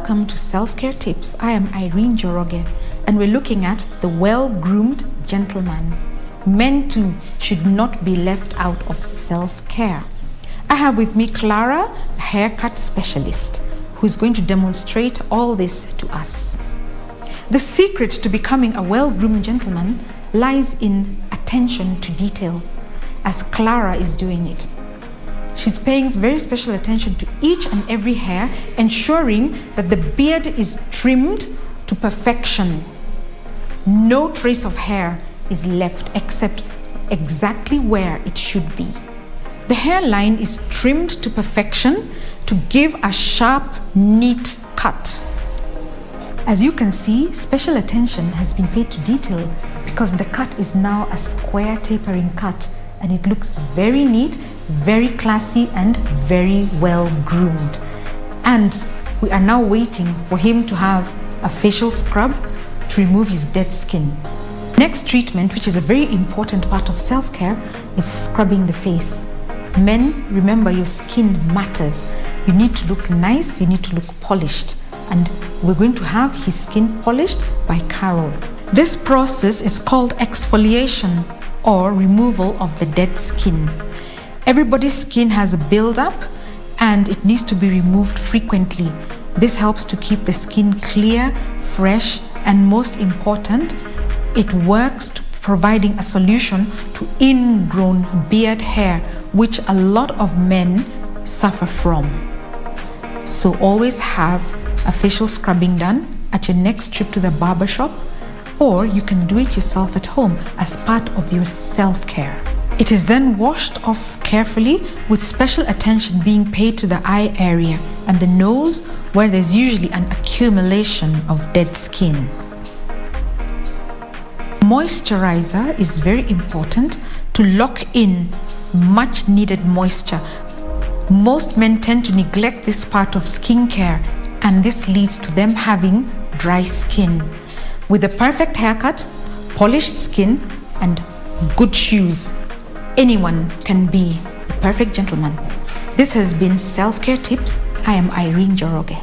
Welcome to Self-Care Tips. I am Irene Joroge, and we're looking at the well-groomed gentleman. Men too should not be left out of self-care. I have with me Clara, a haircut specialist, who is going to demonstrate all this to us. The secret to becoming a well-groomed gentleman lies in attention to detail, as Clara is doing it. She's paying very special attention to each and every hair, ensuring that the beard is trimmed to perfection. No trace of hair is left except exactly where it should be. The hairline is trimmed to perfection to give a sharp, neat cut. As you can see, special attention has been paid to detail because the cut is now a square tapering cut, and it looks very neat, very classy, and very well groomed. And we are now waiting for him to have a facial scrub to remove his dead skin. Next treatment, which is a very important part of self-care, is scrubbing the face. Men, remember, your skin matters. You need to look nice, you need to look polished. And we're going to have his skin polished by Carol. This process is called exfoliation, or removal of the dead skin. Everybody's skin has a build-up and it needs to be removed frequently. This helps to keep the skin clear, fresh, and most important, it works to providing a solution to ingrown beard hair, which a lot of men suffer from. So always have a facial scrubbing done at your next trip to the barber shop, or you can do it yourself at home as part of your self-care. It is then washed off carefully with special attention being paid to the eye area and the nose, where there's usually an accumulation of dead skin. Moisturizer is very important to lock in much needed moisture. Most men tend to neglect this part of skincare, and this leads to them having dry skin. With a perfect haircut, polished skin, and good shoes, anyone can be a perfect gentleman. This has been Self-Care Tips. I am Irene Joroge.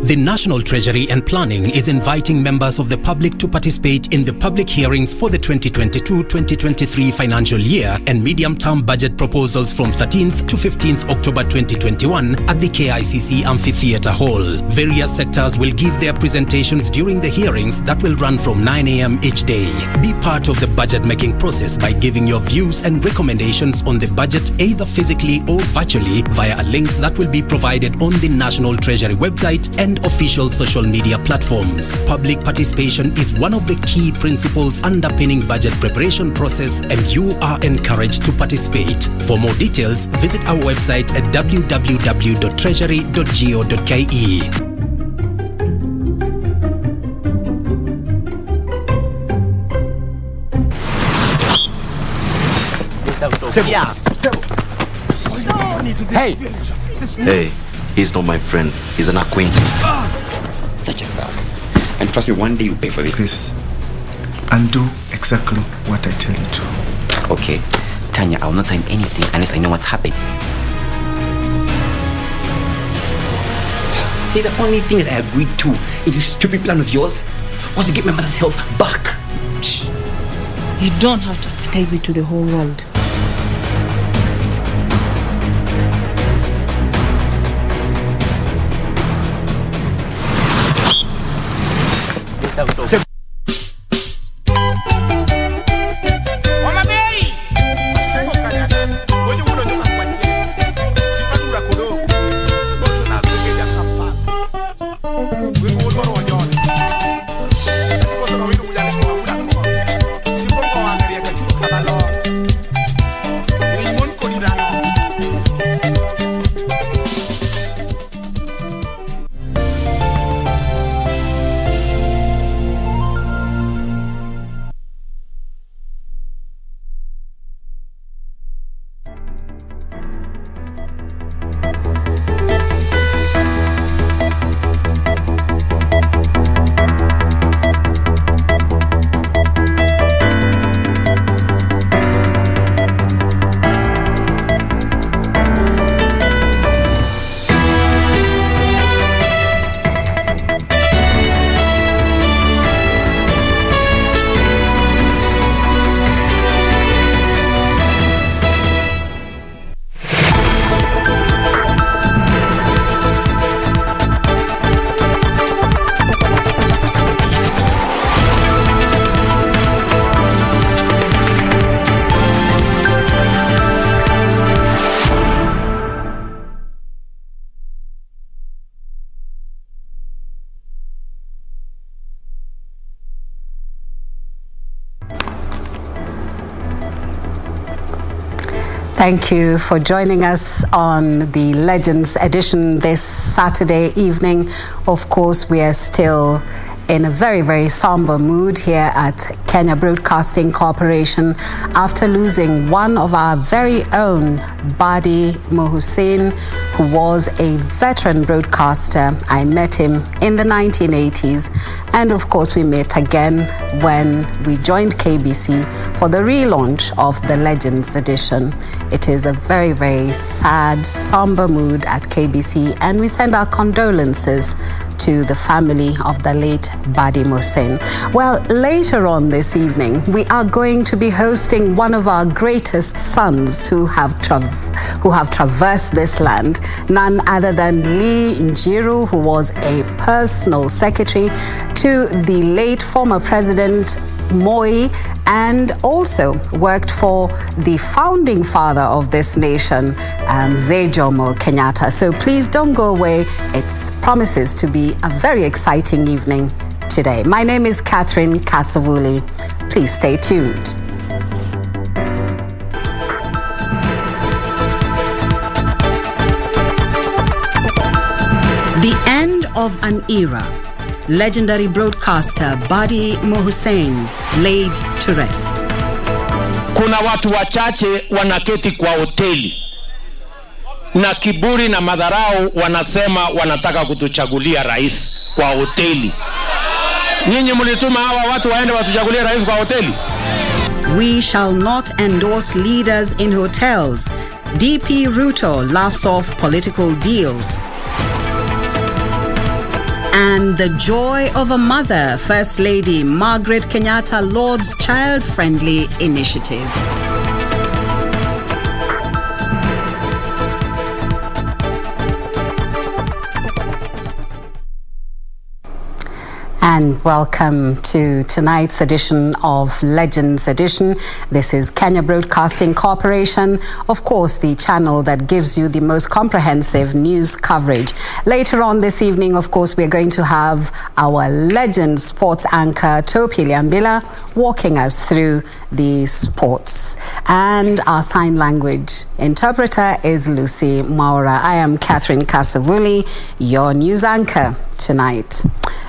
The National Treasury and Planning is inviting members of the public to participate in the public hearings for the 2022-2023 financial year and medium-term budget proposals from 13th to 15th October 2021 at the KICC Amphitheatre Hall. Various sectors will give their presentations during the hearings that will run from 9 a.m. each day. Be part of the budget-making process by giving your views and recommendations on the budget either physically or virtually via a link that will be provided on the National Treasury website and official social media platforms. Public participation is one of the key principles underpinning budget preparation process, and you are encouraged to participate. For more details, visit our website at www.treasury.go.ke. Hey, he's not my friend. He's an acquaintance. Such a thug. And trust me, one day you'll pay for this. Please, undo exactly what I tell you to. Okay, Tanya, I will not sign anything unless I know what's happened. See, the only thing that I agreed to is this stupid plan of yours was to get my mother's health back. You don't have to advertise it to the whole world. Thank you for joining us on the Legends edition this Saturday evening. Of course, we are still in a very, very somber mood here at Kenya Broadcasting Corporation after losing one of our very own, Badi Mohussein, who was a veteran broadcaster. I met him in the 1980s, and of course we met again when we joined KBC for the relaunch of the Legends edition. It is a very, very sad, somber mood at KBC, and we send our condolences to the family of the late Badi Mohussein. Well, later on this evening, we are going to be hosting one of our greatest sons who have traversed this land, none other than Lee Njiru, who was a personal secretary to the late former President Moi, and also worked for the founding father of this nation, Mzee Jomo Kenyatta. So please don't go away. It promises to be a very exciting evening today. My name is Kasavuli. Please stay tuned. The end of an era. Legendary broadcaster Badi Mohussein laid to rest. Kuna watu wachache wanaketi kwa hoteli na kiburi na madharau, wanasema wanataka kutuchagulia rais kwa hoteli. Nyinyi mlituma hawa watu waende watuchagulie rais kwa hoteli? We shall not endorse leaders in hotels. DP Ruto laughs off political deals. And the joy of a mother, First Lady Margaret Kenyatta lauds child-friendly initiatives. And welcome to tonight's edition of Legends Edition. This is Kenya Broadcasting Corporation, of course, the channel that gives you the most comprehensive news coverage. Later on this evening, of course, we're going to have our legend sports anchor, Topi Liambila, walking us through the sports. And our sign language interpreter is Lucy Maura. I am Catherine Kasavuli, your news anchor tonight.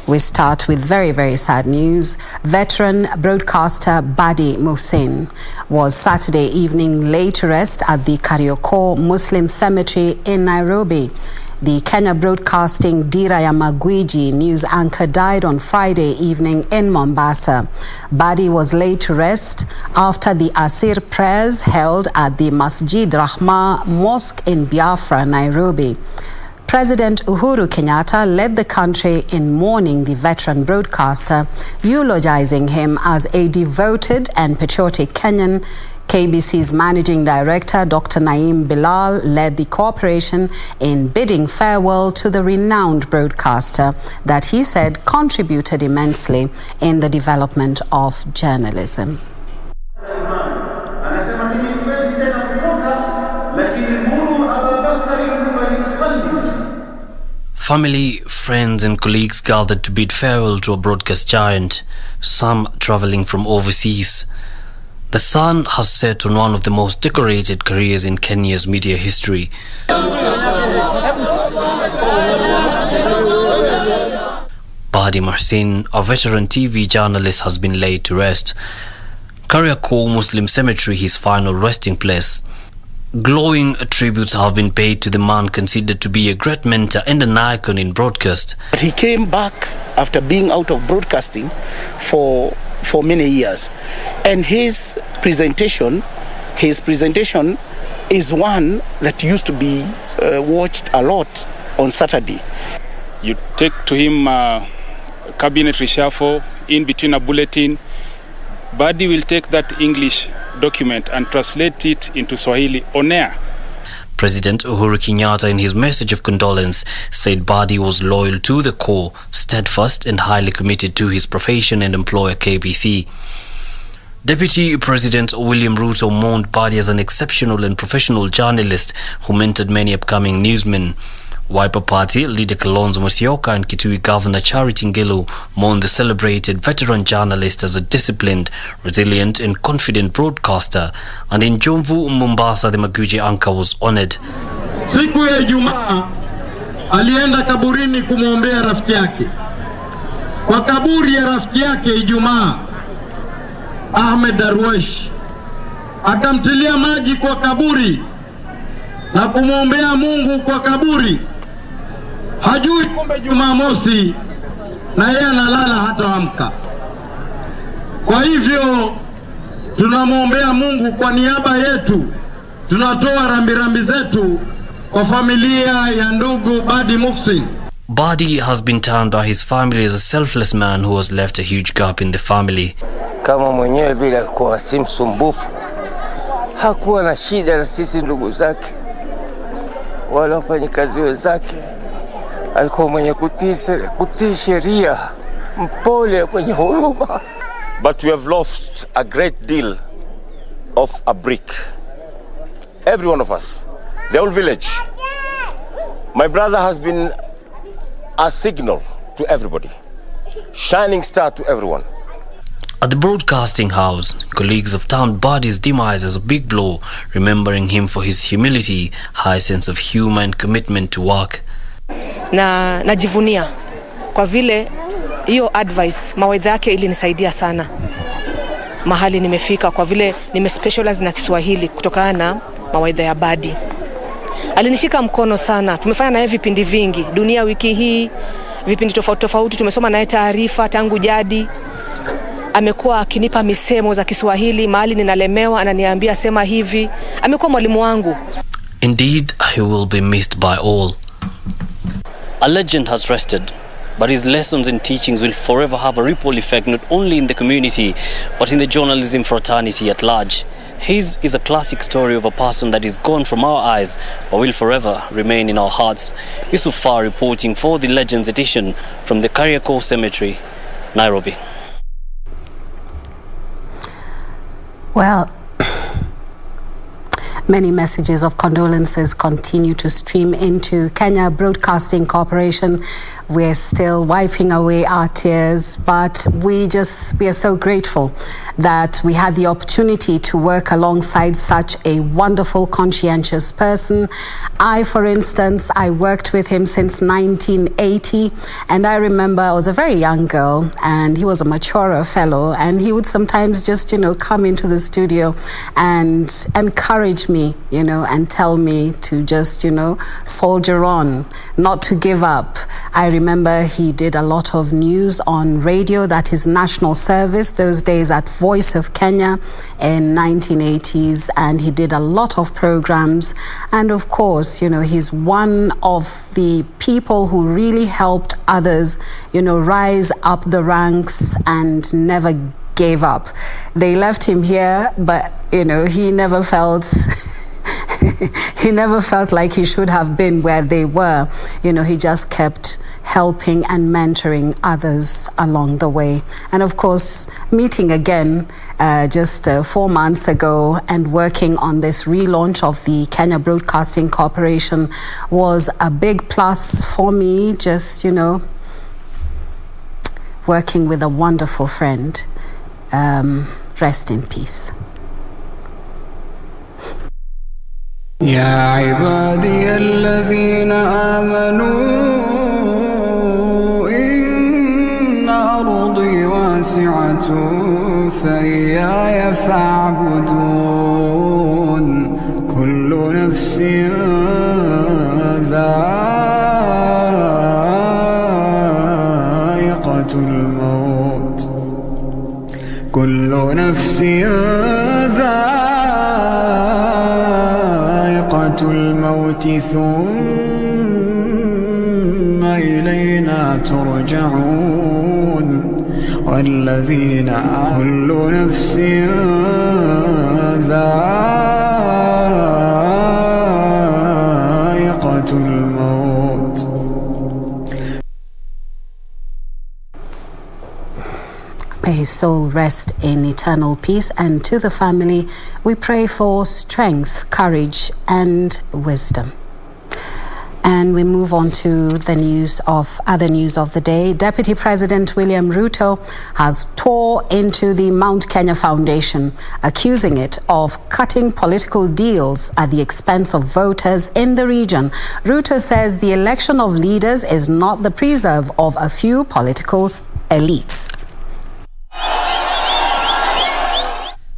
We start with very, very sad news. Veteran broadcaster Badi Mohussein was Saturday evening laid to rest at the Kariokor Muslim Cemetery in Nairobi. The Kenya Broadcasting Dira ya Magwiji news anchor died on Friday evening in Mombasa. Badi was laid to rest after the Asir prayers held at the Masjid Rahma Mosque in Biafra, Nairobi. President Uhuru Kenyatta led the country in mourning the veteran broadcaster, eulogizing him as a devoted and patriotic Kenyan. KBC's managing director, Dr. Naim Bilal, led the corporation in bidding farewell to the renowned broadcaster that he said contributed immensely in the development of journalism. Family, friends and colleagues gathered to bid farewell to a broadcast giant, some travelling from overseas. The sun has set on one of the most decorated careers in Kenya's media history. Badi Mohussein, a veteran TV journalist, has been laid to rest. Kariokor Muslim Cemetery, his final resting place. Glowing tributes have been paid to the man considered to be a great mentor and an icon in broadcast. But he came back after being out of broadcasting for many years. And his presentation is one that used to be watched a lot on Saturday. You take to him cabinet reshuffle in between a bulletin. Badi will take that English document and translate it into Swahili on air. President Uhuru Kenyatta, in his message of condolence, said Badi was loyal to the core, steadfast and highly committed to his profession and employer KBC. Deputy President William Ruto mourned Badi as an exceptional and professional journalist who mentored many upcoming newsmen. Wiper Party leader Kalonzo Musyoka and Kitui Governor Charity Ngilu mourned the celebrated veteran journalist as a disciplined, resilient and confident broadcaster. And in Jomvu, Mombasa, the Maguji Anka was honored. Siku ya Ijumaa alienda kaburini kumwombea rafiki yake. Kwa kaburi ya rafiki yake Ijumaa, Ahmed Darwesh akamtilia maji kwa kaburi na kumwombea Mungu kwa kaburi. Hajui kumbe Jumamosi na yeye analala hata amka. Kwa hivyo tunamwombea Mungu kwa niaba yetu. Tunatoa rambirambi zetu kwa familia ya ndugu Badi Muhsin. Badi has been termed by his family as a selfless man who has left a huge gap in the family. Kama mwenyewe vile alikuwa si msumbufu, hakuwa na shida na sisi ndugu zake wala wafanyikazi wenzake. Alikuwa mwenye kutii sheria, mpole, mwenye huruma. But we have lost a great deal of a brick. Every one of us, the whole village. My brother has been a signal to everybody, shining star to everyone. At the broadcasting house, colleagues have termed Badi's demise as a big blow, remembering him for his humility, high sense of humor and commitment to work. Na najivunia kwa vile hiyo advice, mawaidha yake ilinisaidia sana mahali nimefika, kwa vile nimespecialize na Kiswahili kutokana na mawaidha ya Badi. Alinishika mkono sana. Tumefanya naye vipindi vingi, Dunia Wiki Hii, vipindi tofauti tofauti. Tumesoma naye taarifa tangu jadi. Amekuwa akinipa misemo za Kiswahili, mahali ninalemewa ananiambia sema hivi. Amekuwa mwalimu wangu. Indeed, he will be missed by all. A legend has rested, but his lessons and teachings will forever have a ripple effect not only in the community, but in the journalism fraternity at large. His is a classic story of a person that is gone from our eyes, but will forever remain in our hearts. Yusuf Far reporting for the Legends edition from the Kariakor Cemetery, Nairobi. Well, many messages of condolences continue to stream into Kenya Broadcasting Corporation. We're still wiping away our tears, but we are so grateful that we had the opportunity to work alongside such a wonderful, conscientious person. For instance, I worked with him since 1980, and I remember I was a very young girl, and he was a maturer fellow, and he would sometimes just, come into the studio and encourage me, and tell me to just, soldier on, not to give up. I remember he did a lot of news on radio, that is national service, those days at Voice of Kenya in 1980s, and he did a lot of programs. And of course, he's one of the people who really helped others, rise up the ranks and never gave up. They left him here, but, he never felt... he never felt like he should have been where they were. He just kept helping and mentoring others along the way. And of course, meeting again just 4 months ago and working on this relaunch of the Kenya Broadcasting Corporation was a big plus for me, just, working with a wonderful friend. Rest in peace. يا عبادي الذين آمنوا إن أرضي واسعة فإياي فاعبدون كل نفس ذائقة الموت كل نفس الموت ثم إلينا ترجعون والذين كل نفس ذائقة الموت. May his soul rest in eternal peace, and to the family we pray for strength, courage and wisdom. And we move on to the other news of the day. Deputy President William Ruto has tore into the Mount Kenya Foundation, accusing it of cutting political deals at the expense of voters in the region. Ruto says the election of leaders is not the preserve of a few political elites.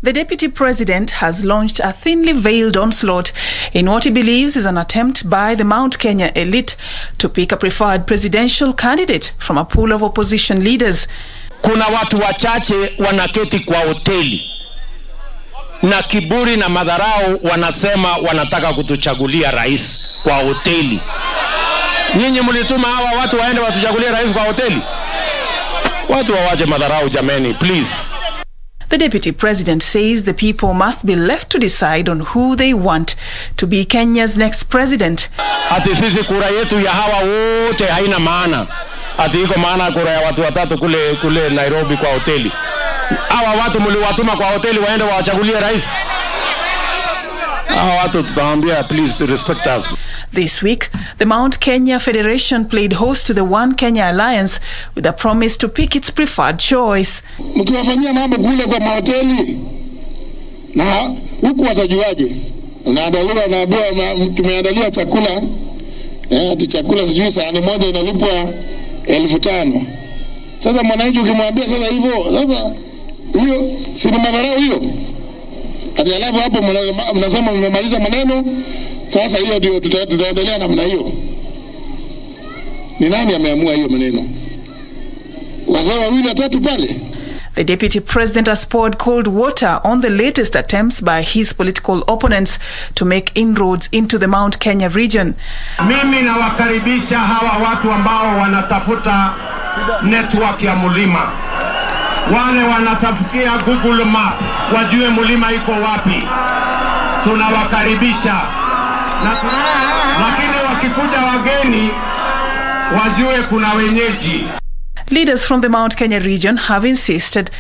The Deputy President has launched a thinly veiled onslaught in what he believes is an attempt by the Mount Kenya elite to pick a preferred presidential candidate from a pool of opposition leaders. Kuna watu wachache wanaketi kwa hoteli na kiburi na madharau, wanasema wanataka kutuchagulia rais kwa hoteli. Nyinyi mlituma hawa watu waende watuchagulie rais kwa hoteli? Watu wawache madharau jameni, please. The Deputy President says the people must be left to decide on who they want to be Kenya's next president. Ati sisi kura yetu ya hawa wote haina maana. Ati iko maana kura ya watu watatu kule Nairobi kwa hoteli. Hawa watu mliwatuma kwa hoteli waende wachagulie rais? Hawa watu tutawaambia please respect us. This week, the Mount Kenya Federation played host to the One Kenya Alliance with a promise to pick its preferred choice. Mkiwafanyia mambo kule kwa mahoteli na huku watajuaje? Unaandaliwa naambiwa tumeandalia chakula. Ati chakula sijui sahani moja inalipwa 5,000. Sasa mwananchi ukimwambia sasa hivyo, sasa hiyo si madharau hiyo? Ati alafu hapo mnasema mmemaliza maneno. Sasa hiyo ndio tutaendelea namna hiyo. Ni nani ameamua hiyo maneno? Wazee wawili watatu pale. The Deputy President has poured cold water on the latest attempts by his political opponents to make inroads into the Mount Kenya region. Mimi nawakaribisha hawa watu ambao wanatafuta network ya mulima. Wale wanatafutia Google Map, wajue mulima iko wapi. Tunawakaribisha. Lakini wakikuja wageni wajue kuna wenyeji. Leaders from the Mount Kenya region have insisted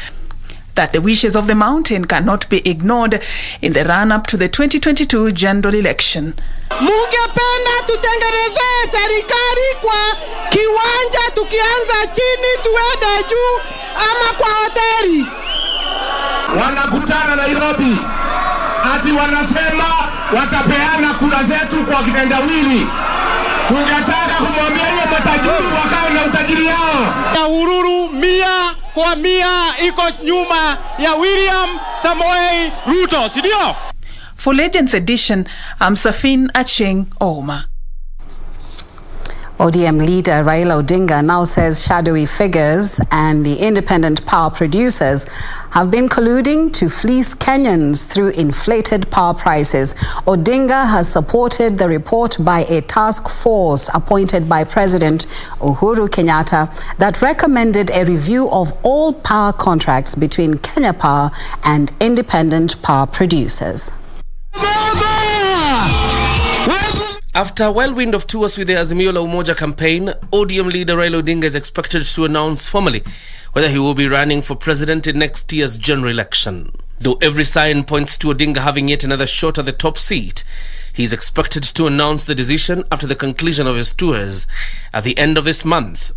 that the wishes of the mountain cannot be ignored in the run-up to the 2022 general election. Mungependa tutengenezee serikali kwa kiwanja, tukianza chini tuende juu ama kwa hoteli. Wanakutana Nairobi, ati wanasema watapeana kura zetu kwa kitendawili. Tungetaka kumwambia hiyo matajiri wakae na utajiri yao. Ya ururu 100% iko nyuma ya William Samoei Ruto, si ndio? For Legends Edition, I'm Safin Acheng Oma. ODM leader Raila Odinga now says shadowy figures and the independent power producers have been colluding to fleece Kenyans through inflated power prices. Odinga has supported the report by a task force appointed by President Uhuru Kenyatta that recommended a review of all power contracts between Kenya Power and independent power producers. After a whirlwind of tours with the Azimio la Umoja campaign, ODM leader Raila Odinga is expected to announce formally whether he will be running for president in next year's general election. Though every sign points to Odinga having yet another shot at the top seat, he is expected to announce the decision after the conclusion of his tours at the end of this month.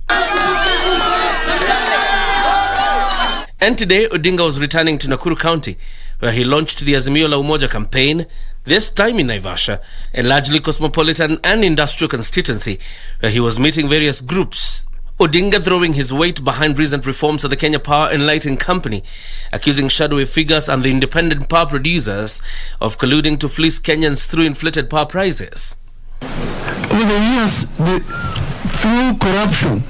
And today, Odinga was returning to Nakuru County, where he launched the Azimio la Umoja campaign, this time in Naivasha, a largely cosmopolitan and industrial constituency, where he was meeting various groups. Odinga throwing his weight behind recent reforms of the Kenya Power and Lighting Company, accusing shadowy figures and the independent power producers of colluding to fleece Kenyans through inflated power prices. Over the years, through corruption,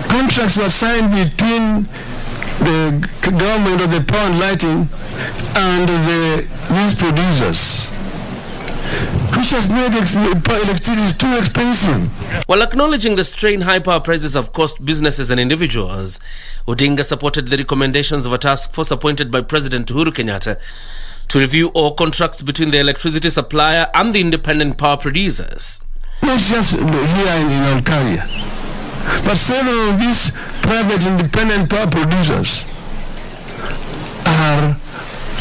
contracts were signed between the government of the power and lighting and these producers, which has made electricity too expensive. While acknowledging the strain high power prices have cost businesses and individuals, Odinga supported the recommendations of a task force appointed by President Uhuru Kenyatta to review all contracts between the electricity supplier and the independent power producers. Not just here in Olkaria, but several of these private independent power producers are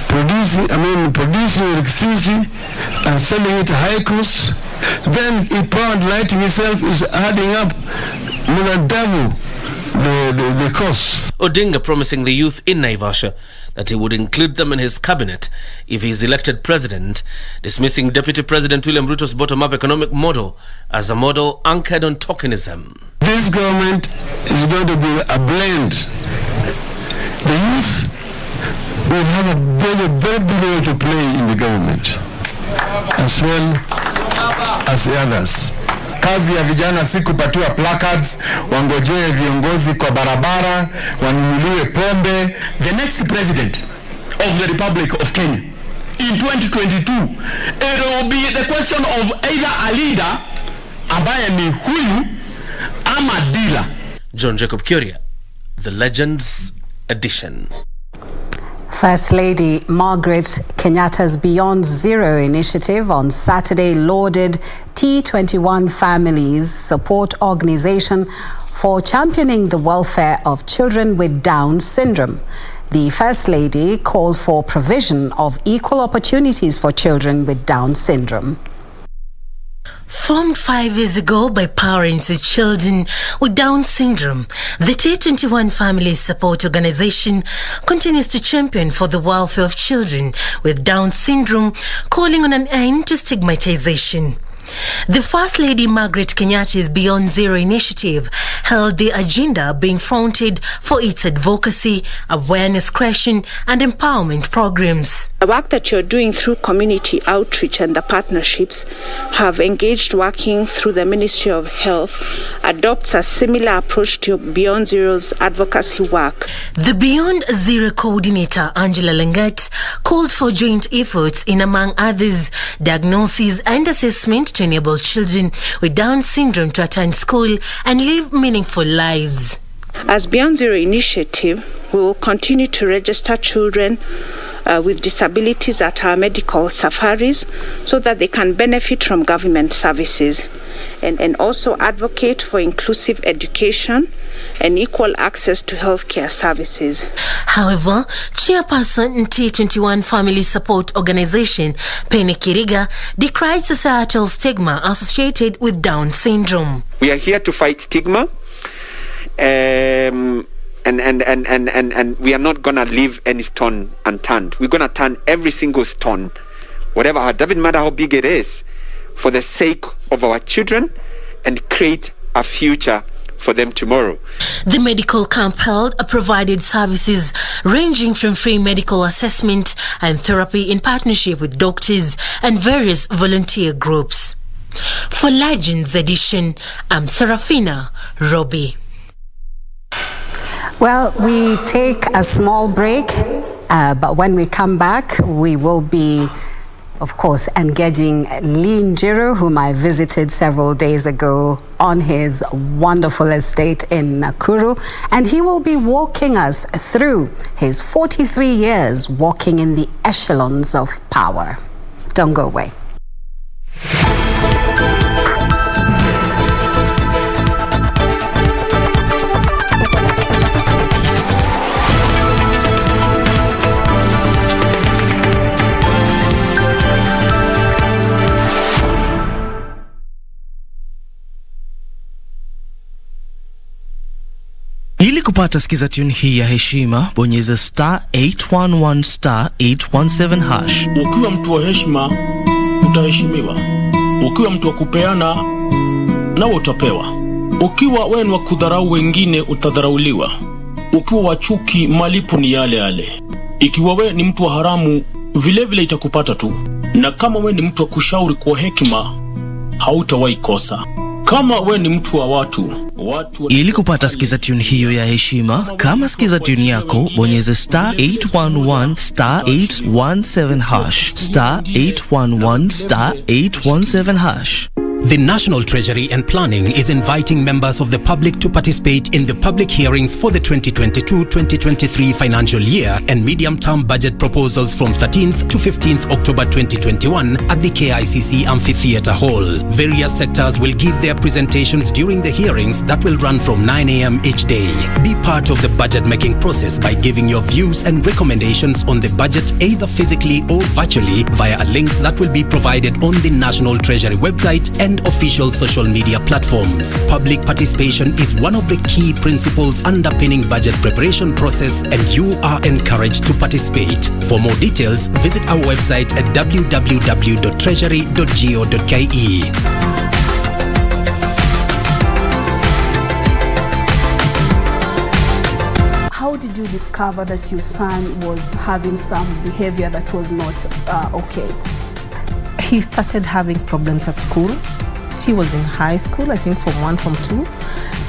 producing electricity and selling it at high cost then a pound lighting itself is adding up more than double the cost. Odinga promising the youth in Naivasha that he would include them in his cabinet if he is elected president, dismissing Deputy President William Ruto's bottom-up economic model as a model anchored on tokenism. This government is going to be a blend. The youth will have a very big role to play in the government, as well as the others. Kazi ya vijana si kupatiwa placards, wangojee viongozi kwa barabara, wanunuliwe pombe. The next president of the Republic of Kenya in 2022, it will be the question of either a leader ambaye ni huyu ama dealer. John Jacob Kuria, The Legends Edition. First Lady Margaret Kenyatta's Beyond Zero initiative on Saturday lauded T21 Families Support Organization for championing the welfare of children with Down syndrome. The First Lady called for provision of equal opportunities for children with Down syndrome. Formed 5 years ago by parents of children with Down syndrome, the T21 Family Support Organization continues to champion for the welfare of children with Down syndrome, calling on an end to stigmatization. The First Lady Margaret Kenyatta's Beyond Zero initiative held the agenda being fronted for its advocacy, awareness creation and empowerment programs. The work that you're doing through community outreach and the partnerships have engaged working through the Ministry of Health adopts a similar approach to Beyond Zero's advocacy work. The Beyond Zero coordinator, Angela Lengat, called for joint efforts in, among others, diagnosis and assessment to enable children with Down syndrome to attend school and live meaningful lives. As Beyond Zero initiative, we will continue to register children with disabilities at our medical safaris so that they can benefit from government services and also advocate for inclusive education and equal access to healthcare services. However, Chairperson T21 Family Support Organization, Penny Kiriga, decried societal stigma associated with Down syndrome. We are here to fight stigma. And we are not gonna leave any stone unturned. We're gonna turn every single stone, whatever, it doesn't matter how big it is, for the sake of our children and create a future for them tomorrow. The medical camp held provided services ranging from free medical assessment and therapy in partnership with doctors and various volunteer groups. For Legends Edition, I'm Serafina Robbie. Well, we take a small break, but when we come back, we will be, of course, engaging Lee Njiru, whom I visited several days ago on his wonderful estate in Nakuru, and he will be walking us through his 43 years walking in the echelons of power. Don't go away. Ili kupata skiza tune hii ya heshima, bonyeza *811 *817 hash. Ukiwa mtu wa heshima, utaheshimiwa. Ukiwa mtu wa kupeana, nawe utapewa. Ukiwa wewe ni wa kudharau wengine, utadharauliwa. Ukiwa wa chuki, malipo ni yale yale. Ikiwa wewe ni mtu wa haramu, vile vile itakupata tu. Na kama wewe ni mtu wa kushauri kwa hekima, hautawahi kosa. Kama we ni mtu wa watu. Ili kupata skiza tune hiyo ya heshima, kama skiza tune yako, bonyeza *811 *817 hash, *811 *817 hash. The National Treasury and Planning is inviting members of the public to participate in the public hearings for the 2022-2023 financial year and medium-term budget proposals from 13th to 15th October 2021 at the KICC Amphitheatre Hall. Various sectors will give their presentations during the hearings that will run from 9 a.m. each day. Be part of the budget-making process by giving your views and recommendations on the budget either physically or virtually via a link that will be provided on the National Treasury website and official social media platforms. Public participation is one of the key principles underpinning budget preparation process, and you are encouraged to participate. For more details, visit our website at www.treasury.go.ke. How did you discover that your son was having some behavior that was not okay? He started having problems at school. He was in high school, I think Form 1, Form 2.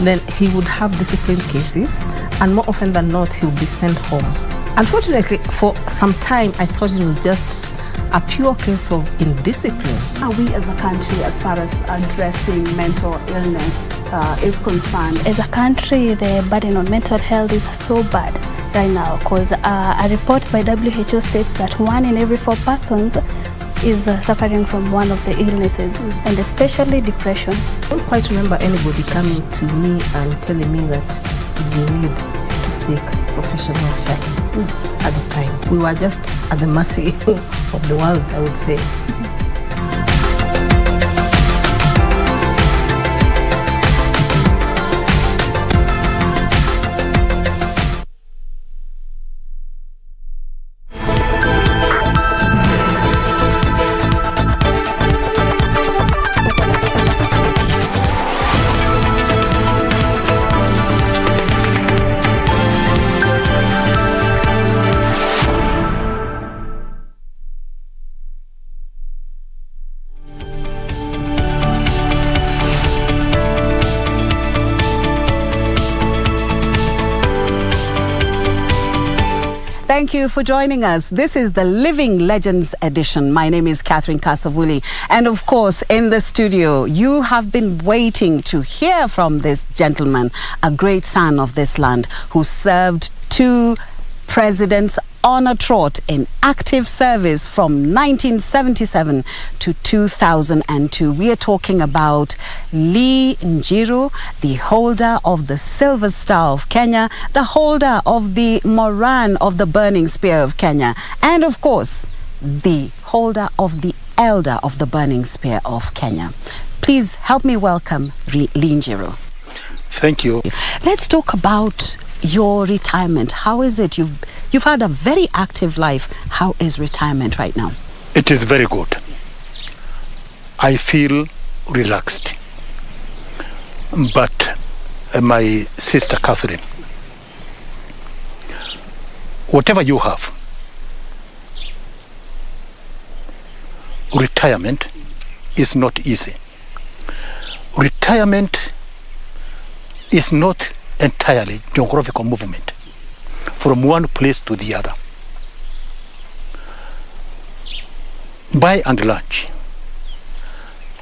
Then he would have discipline cases, and more often than not, he would be sent home. Unfortunately, for some time, I thought it was just a pure case of indiscipline. Are we as a country, as far as addressing mental illness is concerned? As a country, the burden on mental health is so bad right now, because a report by WHO states that 1 in every 4 persons is suffering from one of the illnesses, and especially depression. I don't quite remember anybody coming to me and telling me that you need to seek professional help at the time. We were just at the mercy of the world, I would say. Thank you for joining us. This is the Living Legends edition. My name is Catherine Kasavuli. And of course, in the studio, you have been waiting to hear from this gentleman, a great son of this land who served 2 presidents on a trot in active service from 1977 to 2002. We are talking about Lee Njiru, the holder of the Silver Star of Kenya, the holder of the Moran of the Burning Spear of Kenya, and of course, the holder of the Elder of the Burning Spear of Kenya. Please help me welcome Lee Njiru. Thank you. Let's talk about your retirement. How is it? You've had a very active life. How is retirement right now? It is very good. I feel relaxed. But my sister Catherine, whatever you have, retirement is not easy. Retirement is not entirely geographical movement from one place to the other. By and large,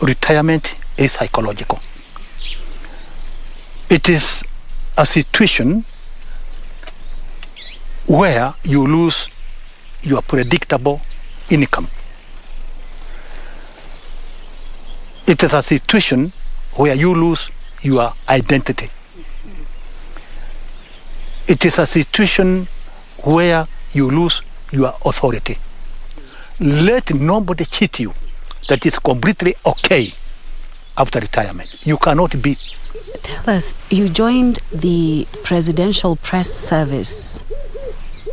retirement is psychological. It is a situation where you lose your predictable income. It is a situation where you lose your identity. It is a situation where you lose your authority. Let nobody cheat you that is completely okay after retirement. You cannot be. Tell us, you joined the Presidential Press Service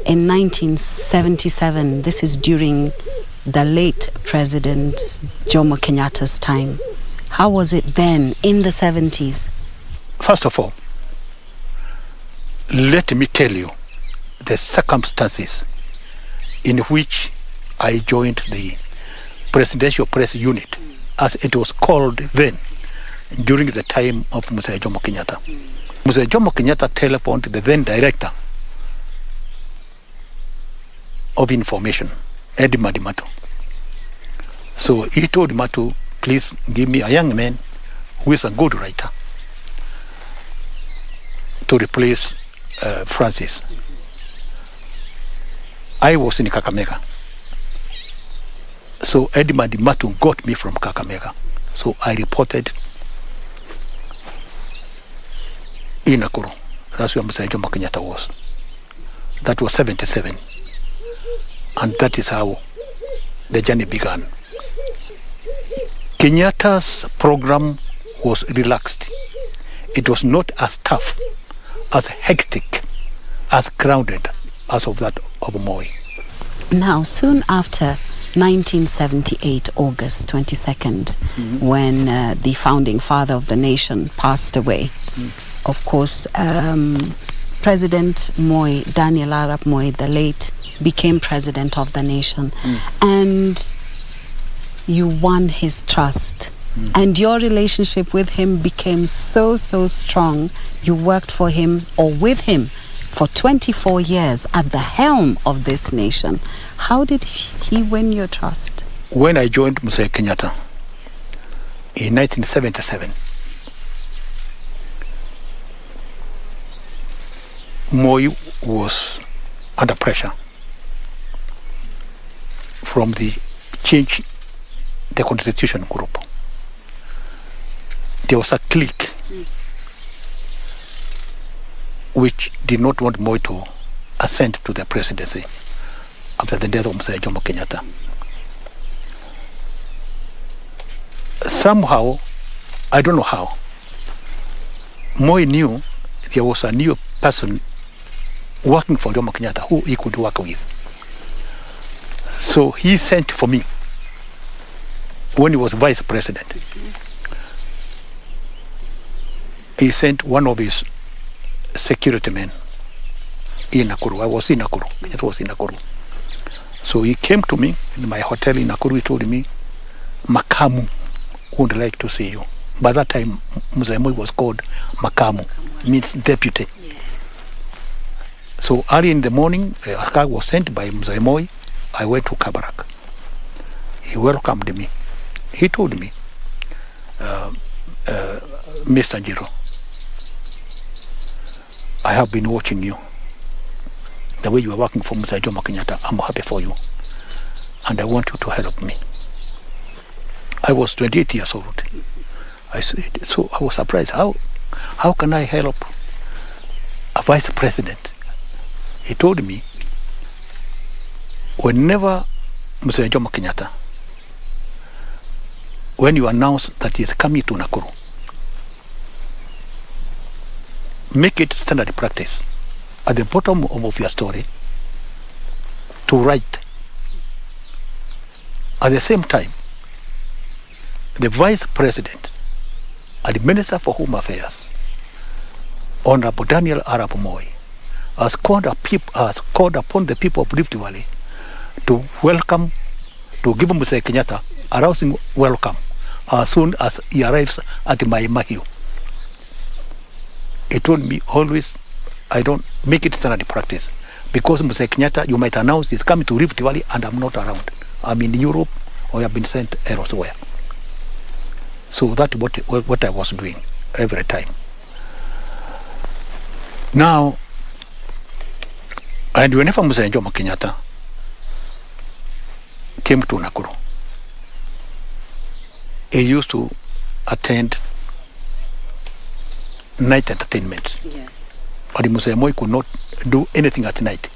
in 1977. This is during the late President Jomo Kenyatta's time. How was it then in the 70s? First of all, let me tell you the circumstances in which I joined the Presidential Press Unit, as it was called then, during the time of Mr. Jomo Kenyatta. Mr. Jomo Kenyatta telephoned the then director of information, Eddie Madimato. So he told Matu, please give me a young man who is a good writer to replace Francis. I was in Kakamega. So Edmund Matu got me from Kakamega. So I reported in Nakuru. That's where Mzee Jomo Kenyatta was. That was 77. And that is how the journey began. Kenyatta's program was relaxed. It was not as tough, as hectic, as crowded as of that of Moi. Now, soon after 1978, August 22nd, when the founding father of the nation passed away, of course, President Moi, Daniel Arap Moi, the late, became president of the nation. And you won his trust. And your relationship with him became so strong. You worked for him or with him for 24 years at the helm of this nation. How did he win your trust? When I joined Mzee Kenyatta in 1977, Moi was under pressure from the change the constitution group. There was a clique which did not want Moi to ascend to the presidency after the death of Mzee Jomo Kenyatta. Somehow, I don't know how, Moi knew there was a new person working for Jomo Kenyatta who he could work with. So he sent for me when he was vice president. He sent one of his security men in Nakuru. I was in Nakuru. It was in Nakuru. So he came to me in my hotel in Nakuru. He told me, Makamu would like to see you. By that time, Mzee Moi was called Makamu, means deputy. So early in the morning, a car was sent by Mzee Moi. I went to Kabarak. He welcomed me. He told me, Mr. Njiro, I have been watching you. The way you are working for Mzee Jomo Kenyatta, I'm happy for you. And I want you to help me. I was 28 years old. I said, so I was surprised. How can I help a vice president? He told me, whenever Mzee Jomo Kenyatta, when you announce that he is coming to Nakuru, make it standard practice at the bottom of your story to write. At the same time, the vice president and the minister for Home Affairs, Honorable Daniel Arap Moi, has called upon the people of Rift Valley to welcome, to give Mzee Kenyatta a rousing welcome as soon as he arrives at Mai Mahiu. He told me always, I don't make it standard practice, because Mzee Kenyatta, you might announce he's coming to Rift Valley and I'm not around. I'm in Europe or I've been sent elsewhere. So that's what I was doing every time. Now, and whenever Mzee Jomo Kenyatta came to Nakuru, he used to attend night entertainment. Yes. But Mzee Moi could not do anything at night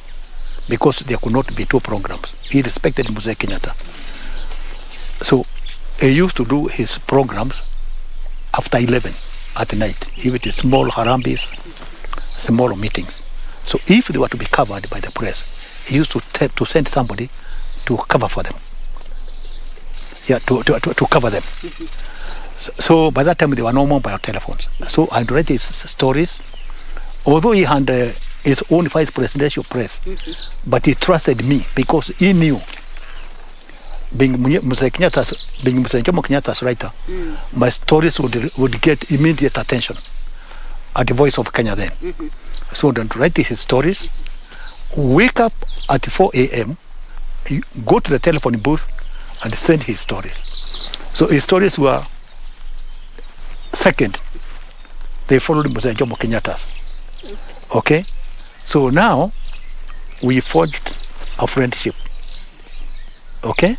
because there could not be two programs. He respected Mzee Kenyatta. So he used to do his programs after 11 at night, even the small harambes, small meetings. So if they were to be covered by the press, he used to send somebody to cover for them. Yeah, to cover them. So by that time there were no mobile telephones. So I'd read his stories, although he had his own vice presidential press, but he trusted me because he knew, being Mzee Jomo Kenyatta's writer, my stories would get immediate attention at the Voice of Kenya then. So I'd write his stories, wake up at 4 a.m., go to the telephone booth and send his stories. So historians were second. They followed Mzee Jomo Kenyatta's. Okay? So now, we forged a friendship. Okay?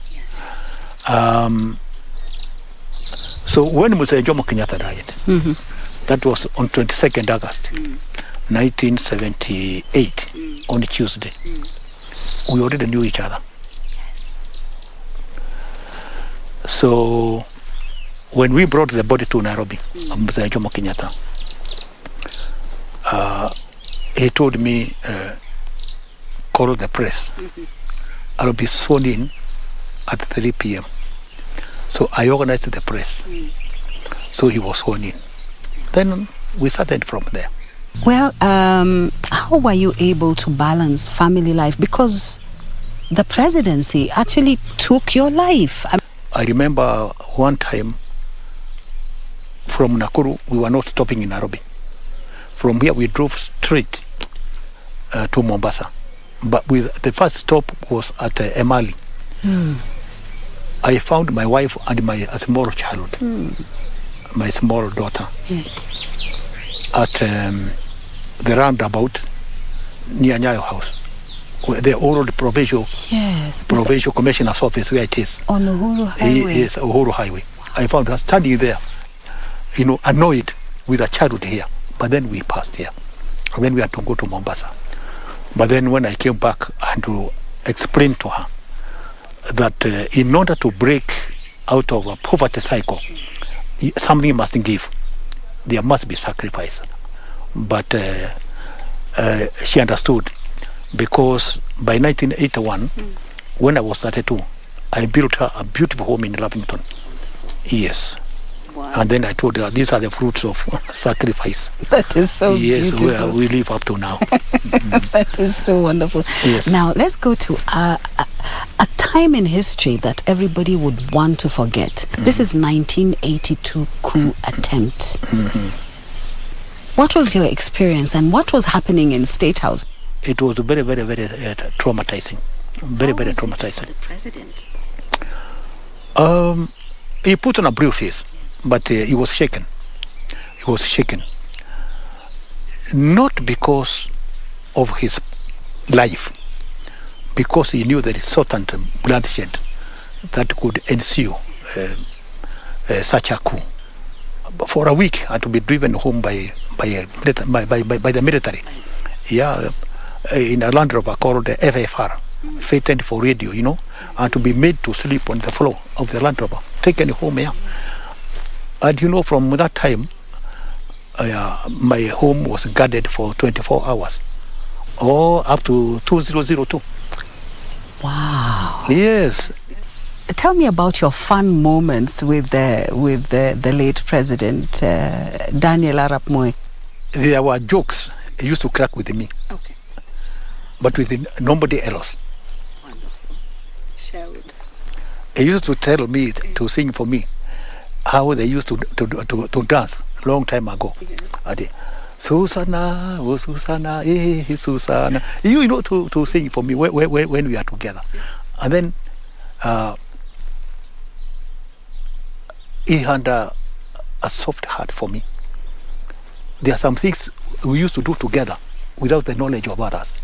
So when Mzee Jomo Kenyatta died, that was on 22nd August, 1978, on a Tuesday. We already knew each other. So when we brought the body to Nairobi, Mzee Jomo Kenyatta, he told me, call the press. I'll be sworn in at 3 p.m. So I organized the press. So he was sworn in. Then we started from there. Well, how were you able to balance family life? Because the presidency actually took your life. I remember one time from Nakuru, we were not stopping in Nairobi. From here, we drove straight to Mombasa. But the first stop was at Emali. I found my wife and my small child, my small daughter, at the roundabout near Nyayo House, where the old provincial commissioner's office, where it is. On Uhuru Highway? Yes, Uhuru Highway. I found her standing there, annoyed with a child here. But then we passed here. And then we had to go to Mombasa. But then when I came back, I had to explain to her that in order to break out of a poverty cycle, something must give. There must be sacrifice. But she understood, because by 1981, when I was 32, I built her a beautiful home in Lavington. Yes. Wow. And then I told her, these are the fruits of sacrifice. That is so beautiful. Yes, we live up to now. That is so wonderful. Yes. Now, let's go to a time in history that everybody would want to forget. This is 1982 coup attempt. What was your experience and what was happening in State House? It was very, very, very traumatizing. Very, very traumatizing. The president? He put on a brave face, but he was shaken. He was shaken. Not because of his life, because he knew there is certain bloodshed that could ensue such a coup. For a week, I had to be driven home by the military. Yeah, in a Land Rover called the FFR, Fated for Radio, and to be made to sleep on the floor of the Land Rover, taken home here. And from that time, my home was guarded for 24 hours, or up to 2002. Wow. Yes. Tell me about your fun moments with the late president, Daniel Arap Moi. There were jokes he used to crack with me. Okay. But with nobody else. Wonderful. Share with us. He used to tell me to sing for me how they used to dance long time ago. Yes. Susana, oh Susana, eh Susana. To sing for me when we are together. And then he had a soft heart for me. There are some things we used to do together without the knowledge of others.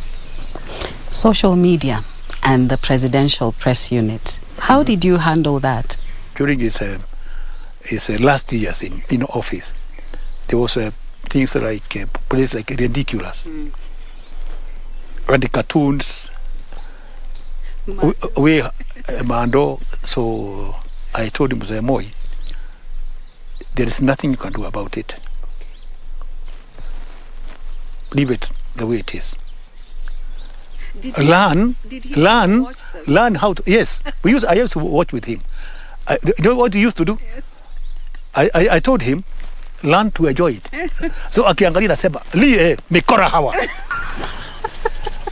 Social media and the presidential press unit. How did you handle that? During his last years in office, there was things like places like ridiculous, and the cartoons. We Mando. So I told him, Mzee Moi, there is nothing you can do about it. Leave it the way it is. Learn how to. Yes, I used to watch with him. You know what he used to do? Yes. I told him, learn to enjoy it. So akiangalia nasema mikora hawa.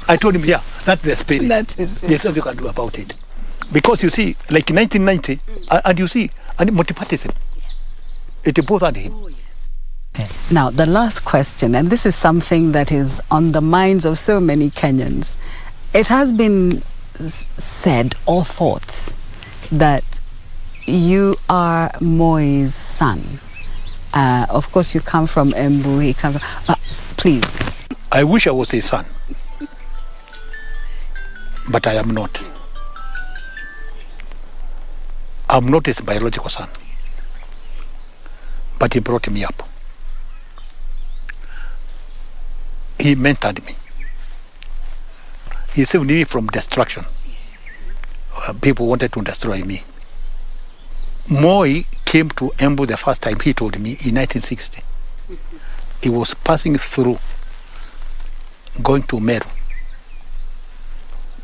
I told him, yeah, that's the spirit. That is it. There's nothing you can do about it. Because you see, like in 1990, and you see, and multipartyism. Yes. It bothered him. Oh, yes. Okay. Now, the last question, and this is something that is on the minds of so many Kenyans. It has been said or thought that you are Moi's son. Of course, you come from Embu. He comes. Please. I wish I was his son, but I am not. I'm not his biological son, but he brought me up. He mentored me. He saved me from destruction. People wanted to destroy me. Moi came to Embu the first time, he told me, in 1960. He was passing through, going to Meru,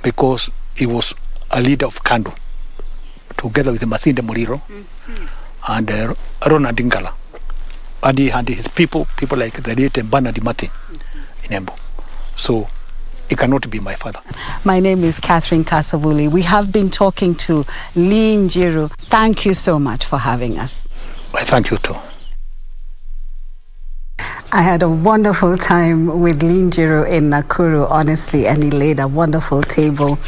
because he was a leader of Kandu, together with Masinde Muliro and Ronald Dingala. And he had his people like the late Bernard Martin in Embu. So he cannot be my father. My name is Catherine Kasavuli. We have been talking to Lee Njiru. Thank you so much for having us. I thank you too. I had a wonderful time with Lee Njiru in Nakuru, honestly, and he laid a wonderful table,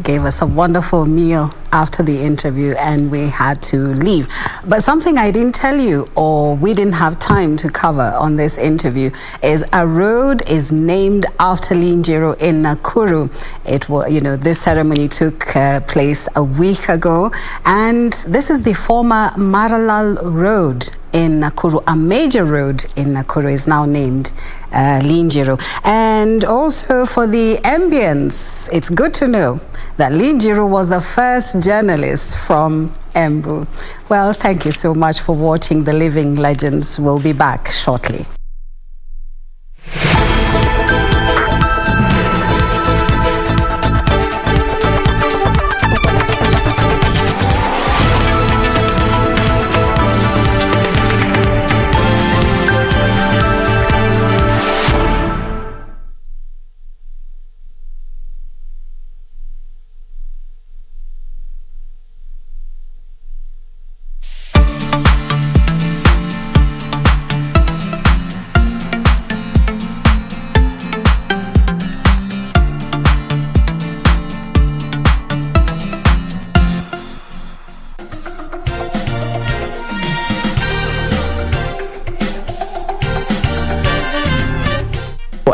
gave us a wonderful meal after the interview, and we had to leave. But something I didn't tell you, or we didn't have time to cover on this interview, is a road is named after Lee Njiru in Nakuru. It was, this ceremony took place a week ago, and this is the former Maralal Road in Nakuru. A major road in Nakuru is now named Lee Njiru. And also for the ambience, it's good to know that Lee Njiru was the first journalist from Embu. Well, thank you so much for watching The Living Legends. We'll be back shortly.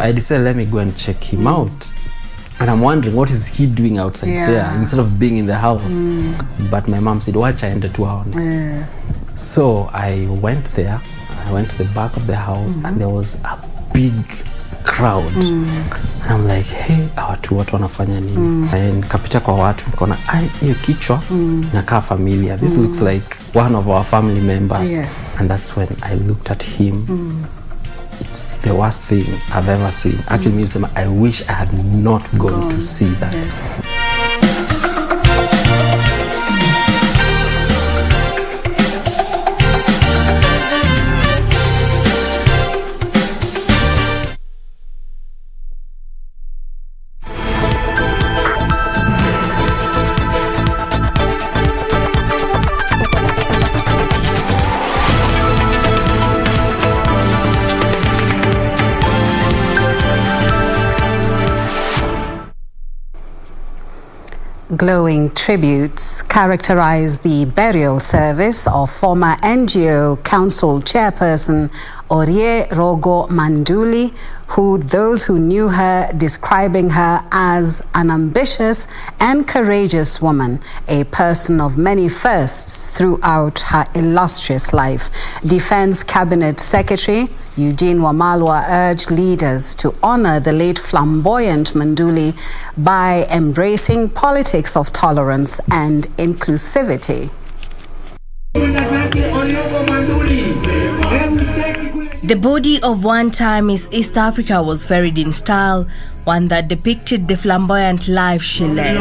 I decided, let me go and check him out. And I'm wondering, what is he doing outside there instead of being in the house? But my mom said, watch, I ended to our So I went there. I went to the back of the house, and there was a big crowd. And I'm like, hey, watu wanafanya nini? And kapita kwa watu, nikona, hiyo kichwa nakaa familiar. This looks like one of our family members. And that's when I looked at him. It's the worst thing I've ever seen. Actually, I wish I had not gone to see that. Glowing tributes characterize the burial service of former NGO Council Chairperson Orie Rogo Manduli, those who knew her describing her as an ambitious and courageous woman, a person of many firsts throughout her illustrious life. Defense Cabinet Secretary Eugene Wamalwa urged leaders to honor the late flamboyant Manduli by embracing politics of tolerance and inclusivity. The body of one-time Miss East Africa was ferried in style, one that depicted the flamboyant life she led.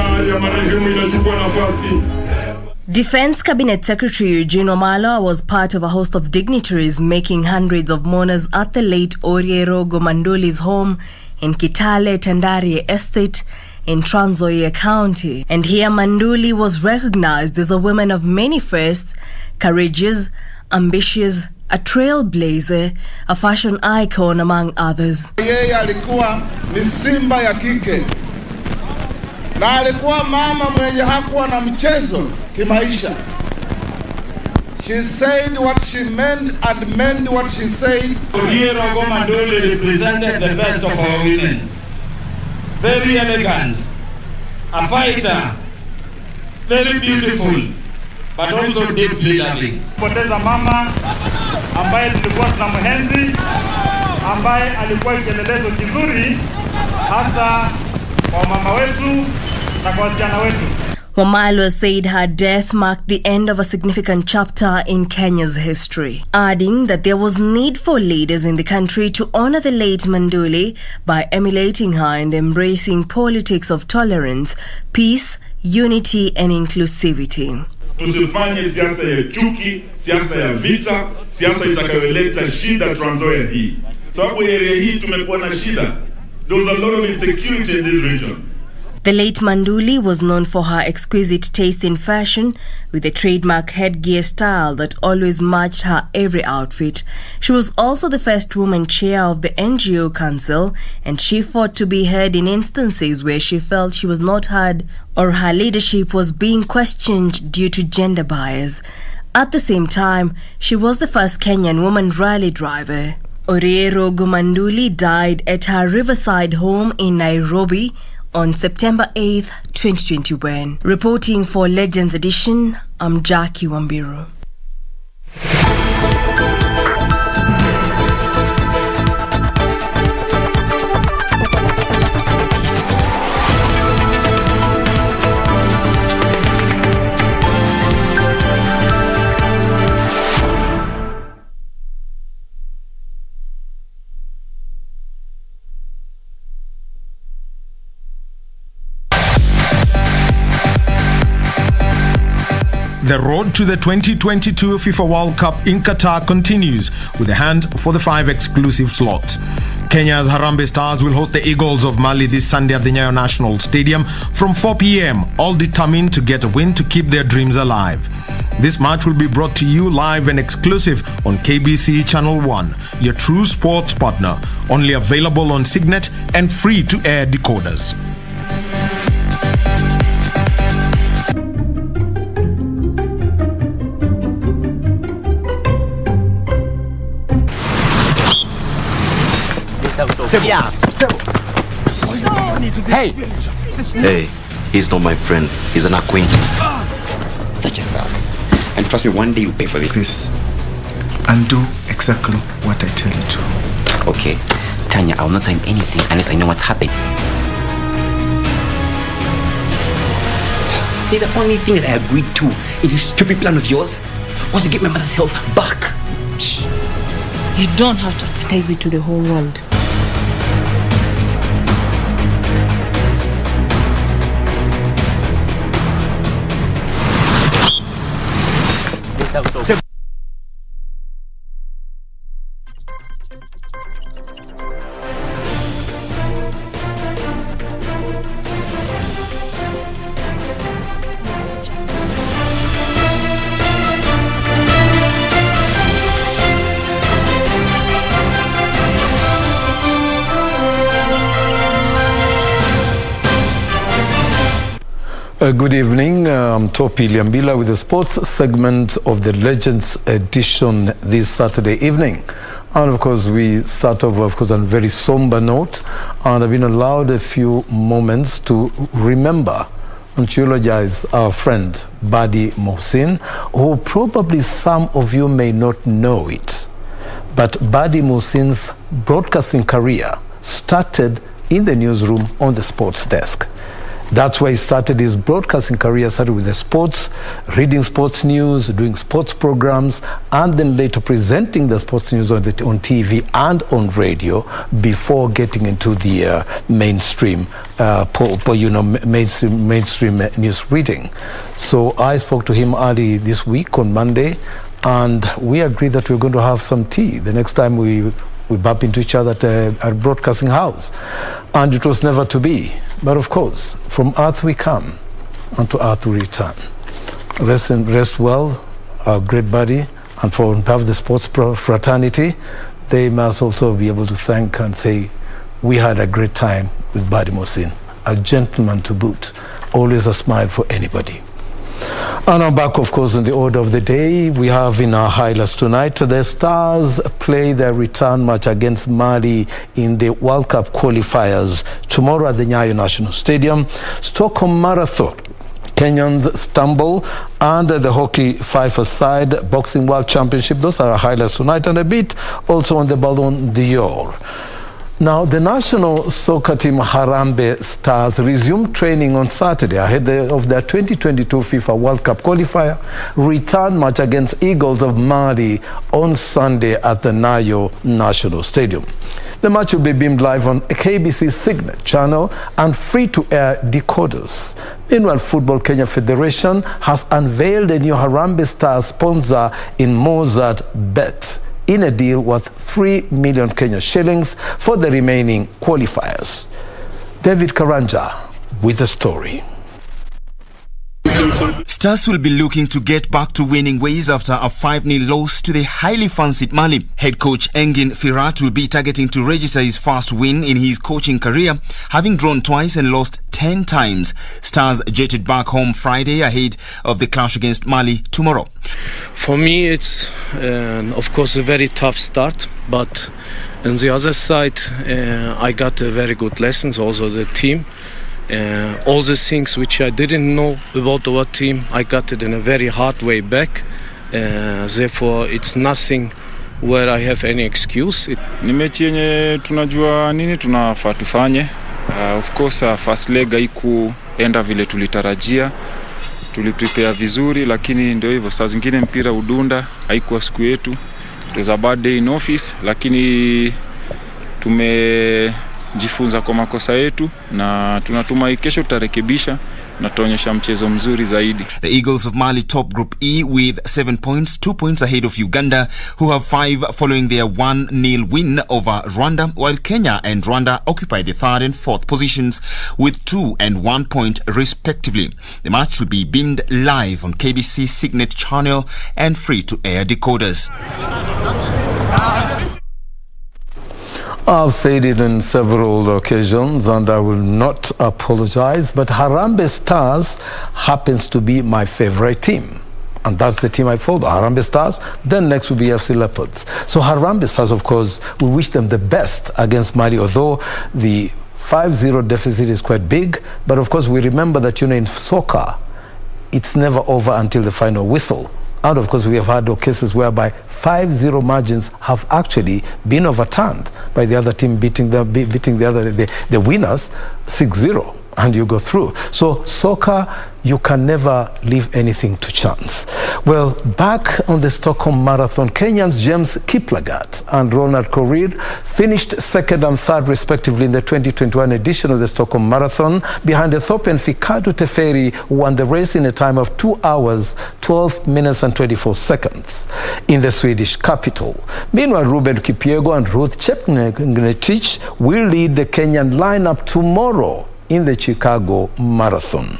Defense Cabinet Secretary Eugene Wamalwa was part of a host of dignitaries making hundreds of mourners at the late Orie Rogo Manduli's home in Kitale Tandari Estate in Trans Nzoia County. And here Manduli was recognized as a woman of many firsts, courageous, ambitious, a trailblazer, a fashion icon among others. Yeye alikuwa ni simba ya kike na alikuwa mama mwenye hakuwa na mchezo kimaisha. She said what she meant and meant what she said. Oriero Mandoli represented the best of our women. Very elegant, a fighter, very beautiful, but also deeply loving. Poteza mama ambaye tulikuwa tunamhenzi, ambaye alikuwa kielelezo kizuri hasa kwa mama wetu na kwa wasichana wetu. Wamalwa said her death marked the end of a significant chapter in Kenya's history, adding that there was need for leaders in the country to honor the late Manduli by emulating her and embracing politics of tolerance, peace, unity and inclusivity. Tusifanye siasa ya chuki, siasa ya vita, siasa itakayoleta shida Trans Nzoia hii. Sababu area hii tumekuwa na shida. There was a lot of insecurity in this region. The late Manduli was known for her exquisite taste in fashion, with a trademark headgear style that always matched her every outfit. She was also the first woman chair of the NGO Council, and she fought to be heard in instances where she felt she was not heard or her leadership was being questioned due to gender bias. At the same time, she was the first Kenyan woman rally driver. Oriero Gumanduli died at her riverside home in Nairobi on September 8th, 2021. Reporting for Legends Edition, I'm Jackie Wambiru. The road to the 2022 FIFA World Cup in Qatar continues with a hunt for the 5 exclusive slots. Kenya's Harambee Stars will host the Eagles of Mali this Sunday at the Nyayo National Stadium from 4 p.m, all determined to get a win to keep their dreams alive. This match will be brought to you live and exclusive on KBC Channel 1, your true sports partner, only available on Signet and free-to-air decoders. Hey! Hey, he's not my friend. He's an acquaintance. Such a thug. And trust me, one day you pay for this. Please, undo exactly what I tell you to. Okay, Tanya, I will not sign anything unless I know what's happened. See, the only thing that I agreed to in this stupid plan of yours was to get my mother's health back. You don't have to advertise it to the whole world. Good evening, I'm Topi Liambila with the sports segment of the Legends Edition this Saturday evening. And of course, we start off, of course, on a very somber note, and I've been allowed a few moments to remember and to eulogize our friend, Badi Mohsin, who probably some of you may not know it. But Badi Mohsin's broadcasting career started in the newsroom on the sports desk. That's why he started his broadcasting career, started with the sports, reading sports news, doing sports programs, and then later presenting the sports news on TV and on radio before getting into the mainstream news reading. So I spoke to him early this week on Monday, and we agreed that we're going to have some tea the next time we bump into each other at a broadcasting house. And it was never to be. But of course, from earth we come, and to earth we return. Rest well, our great buddy, and for on behalf of the sports fraternity, they must also be able to thank and say, we had a great time with Badi Mohsin, a gentleman to boot, always a smile for anybody. And I'm back, of course, in the order of the day. We have in our highlights tonight, the Stars play their return match against Mali in the World Cup qualifiers tomorrow at the Nyayo National Stadium. Stockholm Marathon, Kenyans stumble, and the hockey 5-a-side boxing world championship. Those are our highlights tonight, and a bit also on the Ballon d'Or. Now, the national soccer team Harambee Stars resumed training on Saturday ahead of their 2022 FIFA World Cup qualifier return match against Eagles of Mali on Sunday at the Nyayo National Stadium. The match will be beamed live on KBC Signet channel and free-to-air decoders. Meanwhile, Football Kenya Federation has unveiled a new Harambee Stars sponsor in Mozart Bet, in a deal worth 3 million Kenya shillings for the remaining qualifiers. David Karanja with the story. Stars will be looking to get back to winning ways after a 5-0 loss to the highly fancied Mali. Head coach Engin Firat will be targeting to register his first win in his coaching career, having drawn twice and lost 10 times. Stars jetted back home Friday ahead of the clash against Mali tomorrow. For me, it's of course a very tough start, but on the other side, I got very good lessons. Also, the team. All the things which I didn't know about our team, I got it in a very hard way back. Therefore, it's nothing where I have any excuse. Ni mechi yenye tunajua nini tunafaa tufanye. Of course, first leg haikuenda vile tulitarajia. Tuliprepare vizuri, lakini ndio hivyo, saa zingine mpira udunda, haikuwa siku yetu. It was a bad day in office, lakini tumejifunza kwa makosa yetu na tunatumai kesho tutarekebisha na tuonyesha mchezo mzuri zaidi. The Eagles of Mali top Group E with 7 points, 2 points ahead of Uganda, who have 5 following their 1-0 win over Rwanda, while Kenya and Rwanda occupy the 3rd and 4th positions with 2 and 1 point respectively. The match will be beamed live on KBC Signet channel and free-to-air decoders. I've said it on several occasions and I will not apologize, but Harambee Stars happens to be my favorite team. And that's the team I follow, Harambee Stars. Then next will be FC Leopards. So Harambee Stars, of course, we wish them the best against Mali, although the 5-0 deficit is quite big. But of course, we remember that, in soccer, it's never over until the final whistle. And of course, we have had cases whereby 5-0 margins have actually been overturned by the other team beating the winners 6-0, and you go through. So soccer, you can never leave anything to chance. Well, back on the Stockholm Marathon, Kenyans James Kiplagat and Ronald Korir finished 2nd and 3rd respectively in the 2021 edition of the Stockholm Marathon behind Ethiopian Fikadu Teferi, who won the race in a time of 2 hours, 12 minutes and 24 seconds in the Swedish capital. Meanwhile, Ruben Kipyego and Ruth Chepngetich will lead the Kenyan lineup tomorrow in the Chicago Marathon.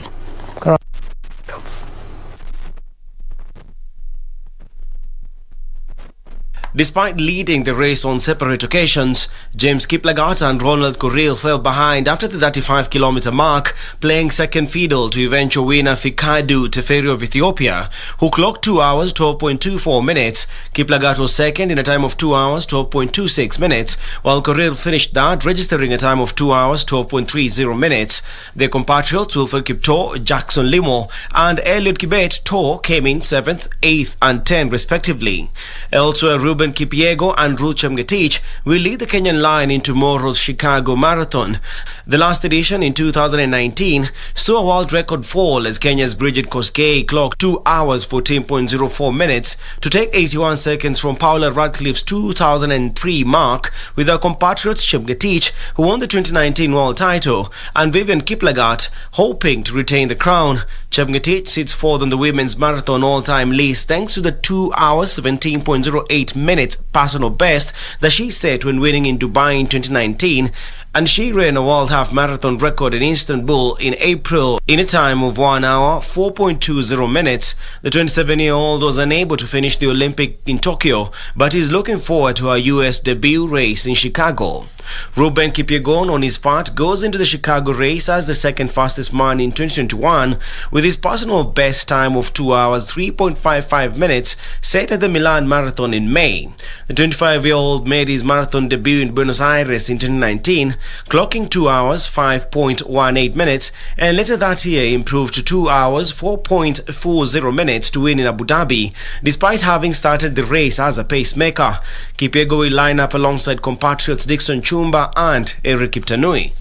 Despite leading the race on separate occasions, James Kiplagat and Ronald Korir fell behind after the 35-kilometer mark, playing second fiddle to eventual winner Fikadu Teferi of Ethiopia, who clocked 2 hours 12.24 minutes. Kiplagat was second in a time of 2 hours 12.26 minutes, while Korir finished third, registering a time of 2 hours 12.30 minutes. Their compatriots Wilfred Kipto, Jackson Limo, and Eliud Kibet Tor came in 7th, 8th, and 10th respectively. Elsewhere, Ruben Kipyego and Ruth Chepngetich will lead the Kenyan line in tomorrow's Chicago Marathon. The last edition in 2019 saw a world record fall as Kenya's Bridget Koskei clocked 2 hours 14.04 minutes to take 81 seconds from Paula Radcliffe's 2003 mark, with her compatriots Chepngetich, who won the 2019 world title, and Vivian Kiplagat hoping to retain the crown. Chepngetich sits fourth on the women's marathon all-time list thanks to the 2 hours 17.08 minutes personal best that she set when winning in Dubai in 2019, and she ran a world half marathon record in Istanbul in April in a time of 1 hour 4.20 minutes. The 27-year-old was unable to finish the Olympic in Tokyo, but is looking forward to her US debut race in Chicago. Ruben Kipyegon, on his part, goes into the Chicago race as the second fastest man in 2021 with his personal best time of 2 hours 3.55 minutes set at the Milan Marathon in May. The 25-year-old made his marathon debut in Buenos Aires in 2019, clocking 2 hours 5.18 minutes, and later that year improved to 2 hours 4.40 minutes to win in Abu Dhabi, despite having started the race as a pacemaker. Kipyego will line up alongside compatriots Dixon Chumba and Eric Kiptanui.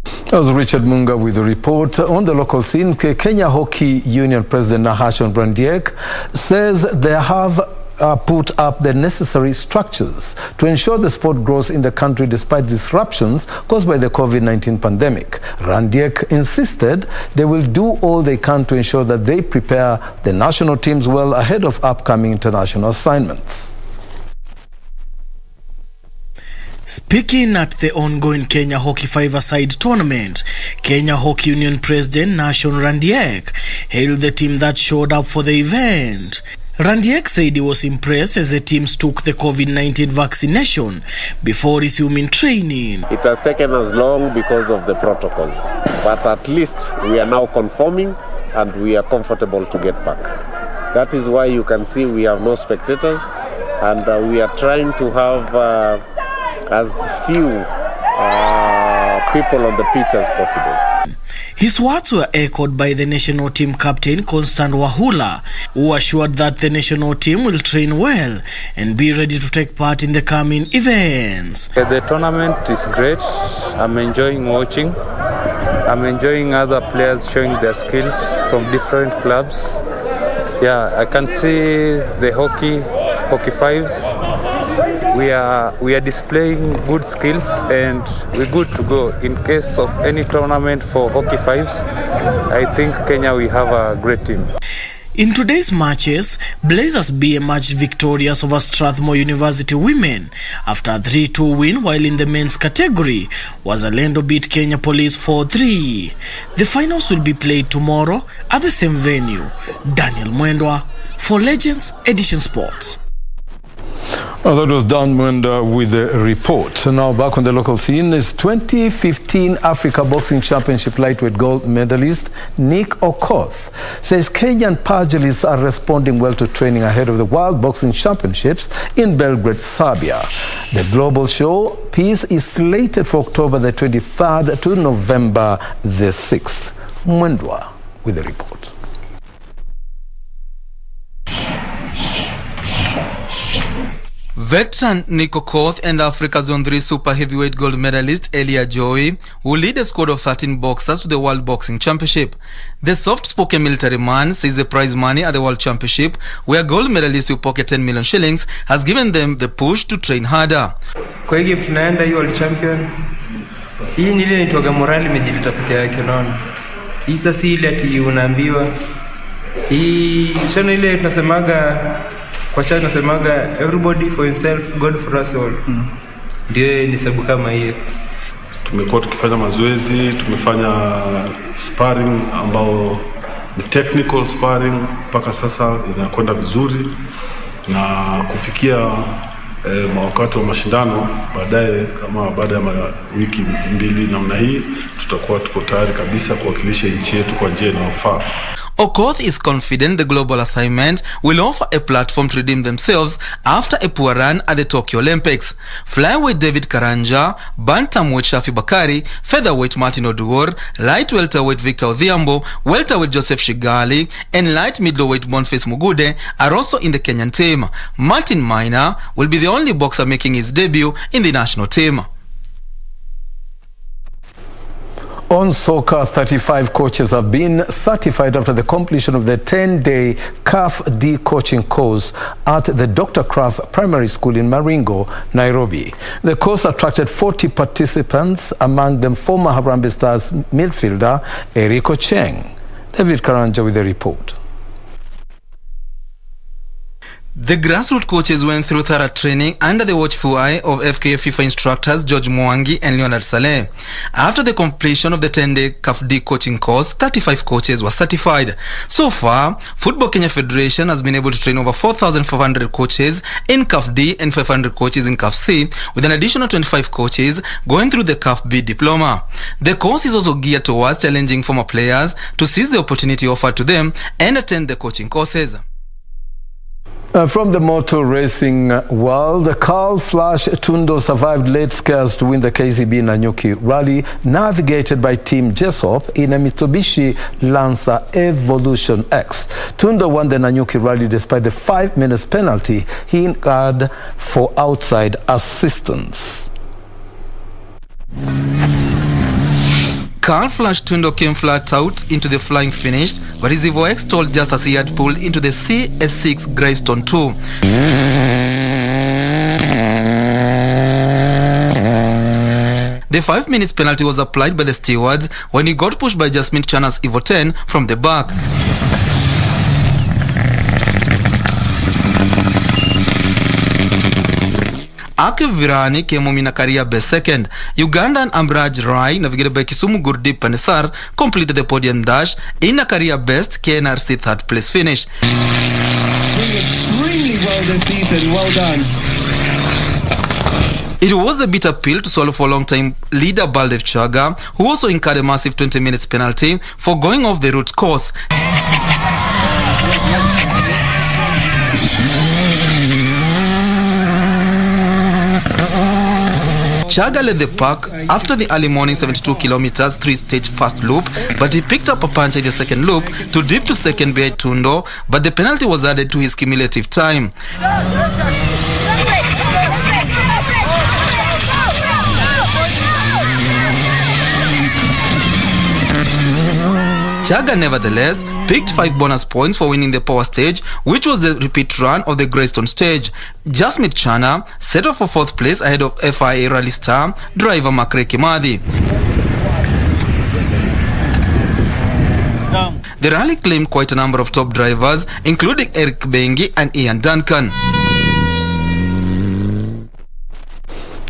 That was Richard Munga with the report. On the local scene, Kenya Hockey Union President Nahashon Brandiek says they have put up the necessary structures to ensure the sport grows in the country despite disruptions caused by the COVID-19 pandemic. Randiek insisted they will do all they can to ensure that they prepare the national teams well ahead of upcoming international assignments. Speaking at the ongoing Kenya Hockey Five-a-Side tournament, Kenya Hockey Union President Nahashon Randiek hailed the team that showed up for the event. Randiek said he was impressed as the teams took the COVID-19 vaccination before resuming training. It has taken us long because of the protocols, but at least we are now conforming and we are comfortable to get back. That is why you can see we have no spectators, and we are trying to have as few people on the pitch as possible. His words were echoed by the national team captain Constant Wahula, who assured that the national team will train well and be ready to take part in the coming events. The tournament is great. I'm enjoying watching. I'm enjoying other players showing their skills from different clubs. Yeah, I can see the hockey fives. We are displaying good skills and we're good to go. In case of any tournament for hockey fives, I think Kenya will have a great team. In today's matches, Blazers B emerged victorious over Strathmore University women after a 3-2 win, while in the men's category, Wazalendo beat Kenya Police 4-3. The finals will be played tomorrow at the same venue. Daniel Mwendwa for Legends Edition Sports. That was Dan Mwenda with the report. Now back on the local scene is 2015 Africa Boxing Championship lightweight gold medalist Nick Okoth says Kenyan pugilists are responding well to training ahead of the World Boxing Championships in Belgrade, Serbia. The global show piece is slated for October the 23rd to November the 6th. Mwendwa with the report. Veteran Nick Okoth and Africa Zone 3 Super Heavyweight Gold medalist Elia Joey will lead a squad of 13 boxers to the World Boxing Championship. The soft-spoken military man says the prize money at the World Championship, where gold medalists will pocket 10 million shillings, has given them the push to train harder. Kwa hiyo tunaenda hiyo World Champion. Hii ni ile inaitwa morali imejileta peke yake, unaona. Hii sasa ile ati unaambiwa. Hii shona ile tunasemaga kwa chana nasemaga everybody for himself, God for us all. Ndio ni sababu kama hiyo. Tumekuwa tukifanya mazoezi, tumefanya sparring ambao ni technical sparring, mpaka sasa inakwenda vizuri, na kufikia wakati wa mashindano baadaye, kama baada ya wiki mbili namna hii, tutakuwa tuko tayari kabisa kuwakilisha nchi yetu kwa njia inayofaa. Okoth is confident the global assignment will offer a platform to redeem themselves after a poor run at the Tokyo Olympics. Flyweight David Karanja, bantamweight Shafi Bakari, featherweight Martin Oduor, light welterweight Victor Odhiambo, welterweight Joseph Shigali, and light middleweight Boniface Mugude are also in the Kenyan team. Martin Maina will be the only boxer making his debut in the national team. On soccer, 35 coaches have been certified after the completion of the 10-day CAF D coaching course at the Dr. Kraft Primary School in Maringo, Nairobi. The course attracted 40 participants, among them former Harambee Stars midfielder Eric Ocheng. David Karanja with the report. The grassroots coaches went through thorough training under the watchful eye of FKF FIFA instructors George Mwangi and Leonard Saleh. After the completion of the 10-day CAF-D coaching course, 35 coaches were certified. So far, Football Kenya Federation has been able to train over 4,500 coaches in CAF-D and 500 coaches in CAF-C, with an additional 25 coaches going through the CAF-B diploma. The course is also geared towards challenging former players to seize the opportunity offered to them and attend the coaching courses. From the motor racing world, Carl Flash Tundo survived late scares to win the KCB Nanyuki Rally, navigated by Team Jessop in a Mitsubishi Lancer Evolution X. Tundo won the Nanyuki Rally despite the 5 minutes penalty he incurred for outside assistance. Carl Flash Tundo came flat out into the flying finish, but his Evo X stalled just as he had pulled into the CS6 Greystone 2. The 5 minutes penalty was applied by the stewards when he got pushed by Jasmine Chana's Evo 10 from the back. Ake Virani came home in a career best second. Ugandan Amraj Rai, navigated by Kisumu Gurdeep Panesar, completed the podium dash in a career best KNRC third place finish. Doing extremely well this season. Well done. It was a bitter pill to swallow for long-time leader Baldev Chaga, who also incurred a massive 20 minutes penalty for going off the route course. Chaga led the pack after the early morning 72 kilometers 3-stage first loop, but he picked up a punch in the second loop to dip to second behind Tundo, but the penalty was added to his cumulative time. Chaga nevertheless picked 5 bonus points for winning the power stage, which was the repeat run of the Greystone stage. Jasmine Chana settled for 4th place ahead of FIA rally star driver Makre Kimathi. The rally claimed quite a number of top drivers, including Eric Bengi and Ian Duncan.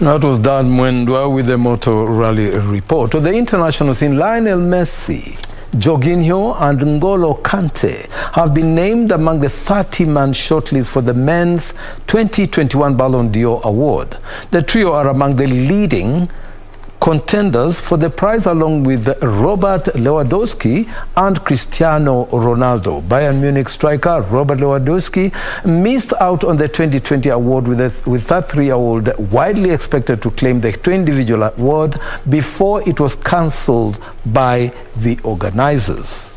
That was Dan Mwendwa with the Motor Rally report. To the international scene, Lionel Messi, Jorginho and N'Golo Kante have been named among the 30-man shortlist for the men's 2021 Ballon d'Or award. The trio are among the leading contenders for the prize, along with Robert Lewandowski and Cristiano Ronaldo. Bayern Munich striker Robert Lewandowski missed out on the 2020 award, with that 3-year-old widely expected to claim the individual award before it was cancelled by the organizers.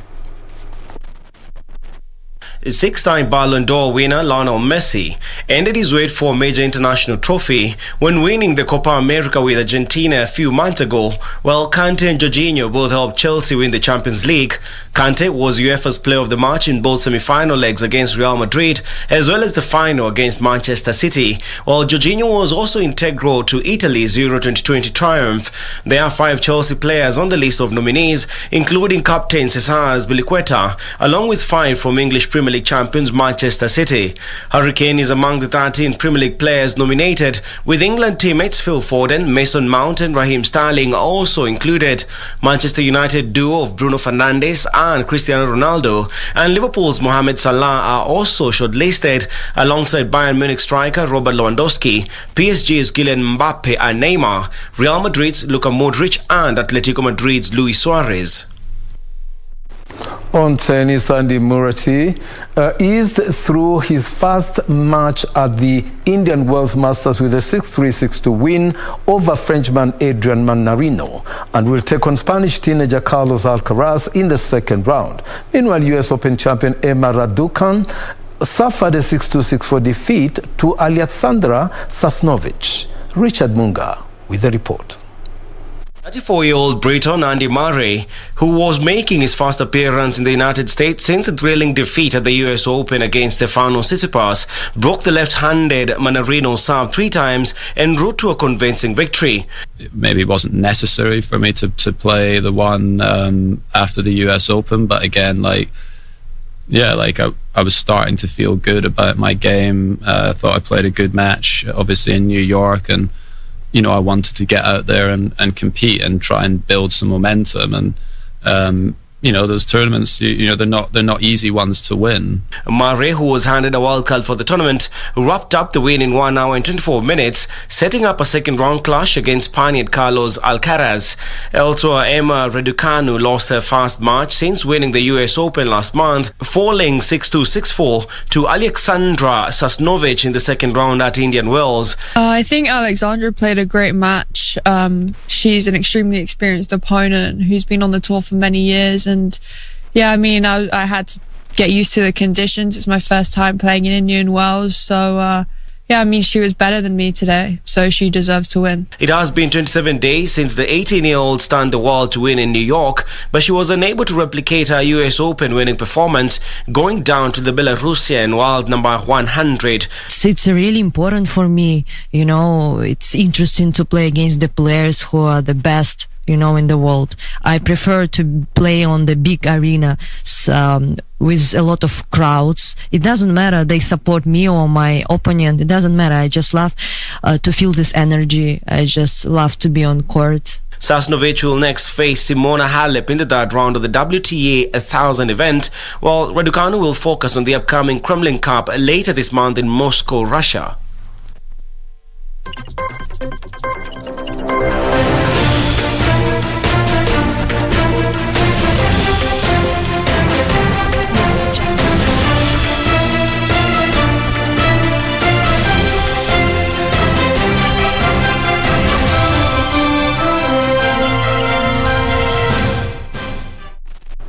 6-time Ballon d'Or winner Lionel Messi ended his wait for a major international trophy when winning the Copa America with Argentina a few months ago, while Kante and Jorginho both helped Chelsea win the Champions League. Kante was UEFA's player of the match in both semi-final legs against Real Madrid as well as the final against Manchester City, while Jorginho was also integral to Italy's Euro 2020 triumph. There are 5 Chelsea players on the list of nominees, including captain Cesar Azpilicueta, along with 5 from English Premier League champions Manchester City. Harry Kane is among the 13 Premier League players nominated, with England teammates Phil Foden, Mason Mount and Raheem Sterling also included. Manchester United duo of Bruno Fernandes and Cristiano Ronaldo and Liverpool's Mohamed Salah are also shortlisted, alongside Bayern Munich striker Robert Lewandowski, PSG's Kylian Mbappe and Neymar, Real Madrid's Luka Modric and Atletico Madrid's Luis Suarez. On tennis, Andy Murray eased through his first match at the Indian Wells Masters with a 6-3, 6-2 win over Frenchman Adrian Manarino, and will take on Spanish teenager Carlos Alcaraz in the second round. Meanwhile, US Open champion Emma Raducan suffered a 6-2, 6-4 defeat to Alexandra Sasnovich. Richard Munga with the report. 34-year-old Briton Andy Murray, who was making his first appearance in the United States since a thrilling defeat at the US Open against Stefano Tsitsipas, broke the left-handed Manarino serve 3 times en route to a convincing victory. Maybe it wasn't necessary for me to play the one after the US Open, but again, like, yeah, like I was starting to feel good about my game. I thought I played a good match, obviously in New York, and I wanted to get out there and compete and try and build some momentum. And those tournaments, they're not easy ones to win. Murray, who was handed a wild card for the tournament, wrapped up the win in 1 hour and 24 minutes, setting up a second round clash against Spaniard Carlos Alcaraz. Elsewhere, Emma Raducanu lost her first match since winning the US Open last month, falling 6-2, 6-4 to Alexandra Sasnovich in the second round at Indian Wells. I think Alexandra played a great match. She's an extremely experienced opponent who's been on the tour for many years. And yeah, I mean, I had to get used to the conditions. It's my first time playing in Indian Wells. So, yeah, I mean, she was better than me today, so she deserves to win. It has been 27 days since the 18-year-old stunned the world to win in New York, but she was unable to replicate her US Open winning performance, going down to the Belarusian world number 100. It's really important for me. It's interesting to play against the players who are the best, in the world. I prefer to play on the big arena with a lot of crowds. It doesn't matter they support me or my opponent. It doesn't matter. I just love to feel this energy. I just love to be on court. Sasnovich will next face Simona Halep in the third round of the WTA 1000 event, while Raducanu will focus on the upcoming Kremlin Cup later this month in Moscow, Russia.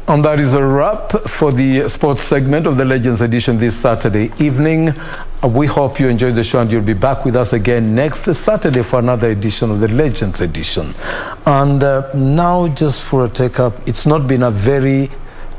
And that is a wrap for the sports segment of the Legends Edition this Saturday evening. We hope you enjoyed the show, and you'll be back with us again next Saturday for another edition of the Legends Edition. And now, just for a take-up, it's not been a very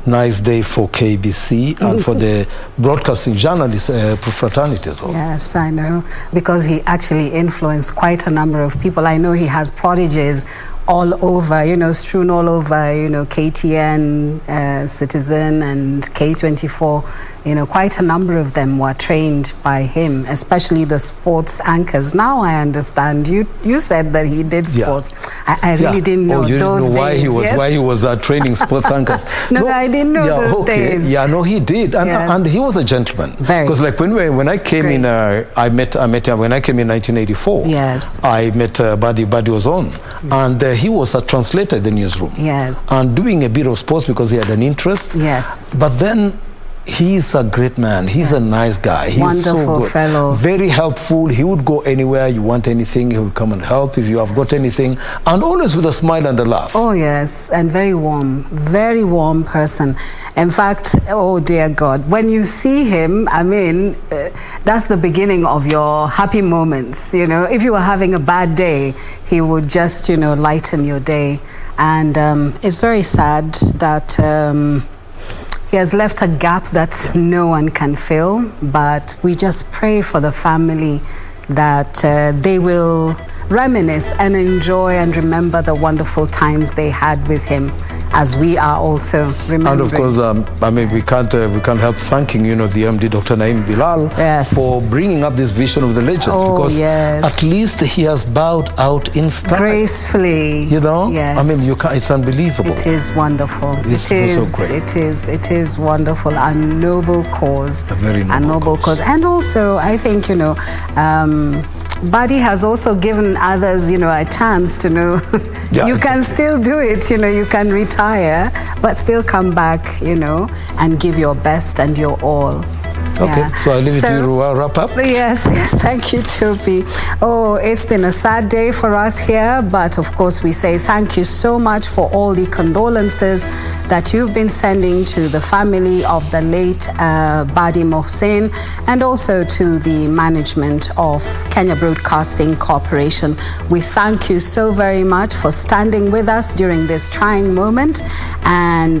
nice day for KBC and for the broadcasting journalist fraternity as well. Yes, I know, because he actually influenced quite a number of people. I know he has prodigies all over, strewn all over, KTN, Citizen and K24. Quite a number of them were trained by him, especially the sports anchors. Now I understand. You said that he did sports. Yeah. I really didn't know those days. Why he was training sports anchors. No, I didn't know those days. Yeah, no, he did, and he was a gentleman. Very. Because like when I came in, I met him when I came in 1984. Yes. I met Buddy was on, and he was a translator in the newsroom. Yes. And doing a bit of sports because he had an interest. Yes. But then, he's a great man. He's a nice guy. He's wonderful so good. Fellow. Very helpful. He would go anywhere you want anything. He would come and help if you have got anything. And always with a smile and a laugh. Oh, yes. And very warm person. In fact, oh, dear God, when you see him, I mean, that's the beginning of your happy moments. If you were having a bad day, he would just, lighten your day. And it's very sad that he has left a gap that no one can fill, but we just pray for the family that they will reminisce and enjoy and remember the wonderful times they had with him, as we are also remembering. And of course, we can't help thanking, the MD Dr. Naim Bilal for bringing up this vision of the Legends, because at least he has bowed out in style. Gracefully. Yes. It's unbelievable. It is wonderful. It's so great. It is wonderful. A noble cause. A very noble cause. And also, I think, Buddy has also given others, a chance to know you can still do it, you can retire, but still come back, and give your best and your all. Okay, so I'll leave it to you to wrap up. Yes, thank you, Toby. Oh, it's been a sad day for us here, but of course we say thank you so much for all the condolences that you've been sending to the family of the late Badi Mohsen, and also to the management of Kenya Broadcasting Corporation. We thank you so very much for standing with us during this trying moment, and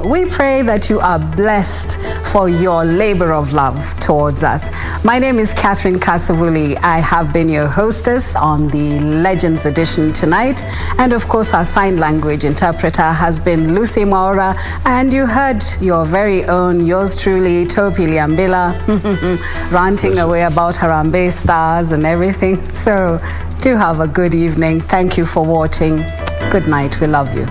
we pray that you are blessed for your labor of love towards us. My name is Catherine Kasavuli. I have been your hostess on the Legends Edition tonight, and of course our sign language interpreter has been Lucy Mwaura, and you heard your very own, yours truly, Topi Liambila, ranting away about Harambee Stars and everything. So do have a good evening. Thank you for watching. Good night. We love you.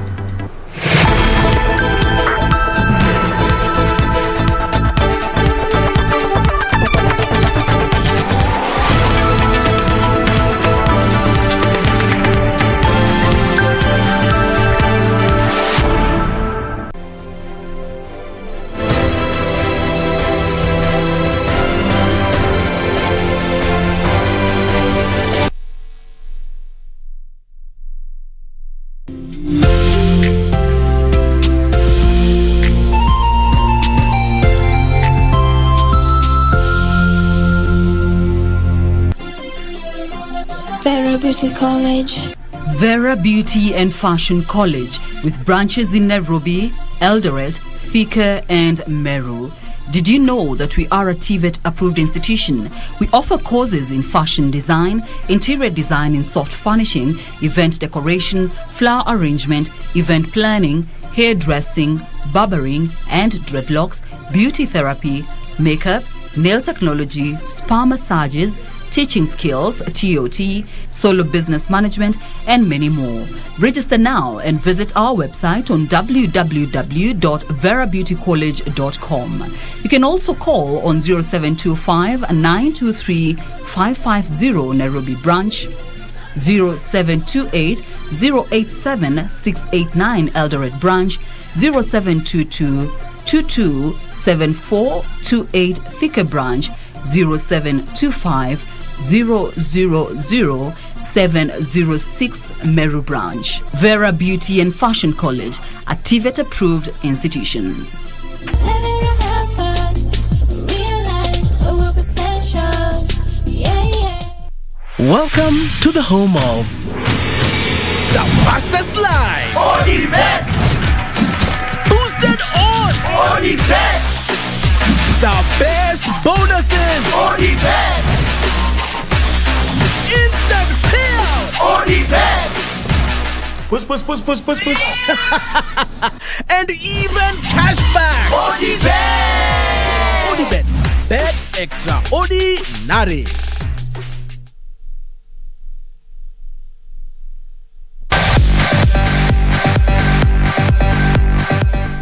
Vera Beauty College. Vera Beauty and Fashion College, with branches in Nairobi, Eldoret, Thika and Meru. Did you know that we are a TVET approved institution? We offer courses in fashion design, interior design in soft furnishing, event decoration, flower arrangement, event planning, hairdressing, barbering and dreadlocks, beauty therapy, makeup, nail technology, spa massages, teaching skills, TOT, solo business management, and many more. Register now and visit our website on www.verabeautycollege.com. You can also call on 0725 923 550 Nairobi branch, 0728 087 689 Eldoret branch, 0722 227428 Thika branch, 0725 000-706 Meru branch. Vera Beauty and Fashion College, a TVET approved institution. Welcome to the home of the fastest line, Odi Bets, boosted odds, Odi Bets, the best bonuses, Odi Bets, instant payout, Odi Bets, push, and even cashback, Odi Bets, Odi Bets, bet extraordinary.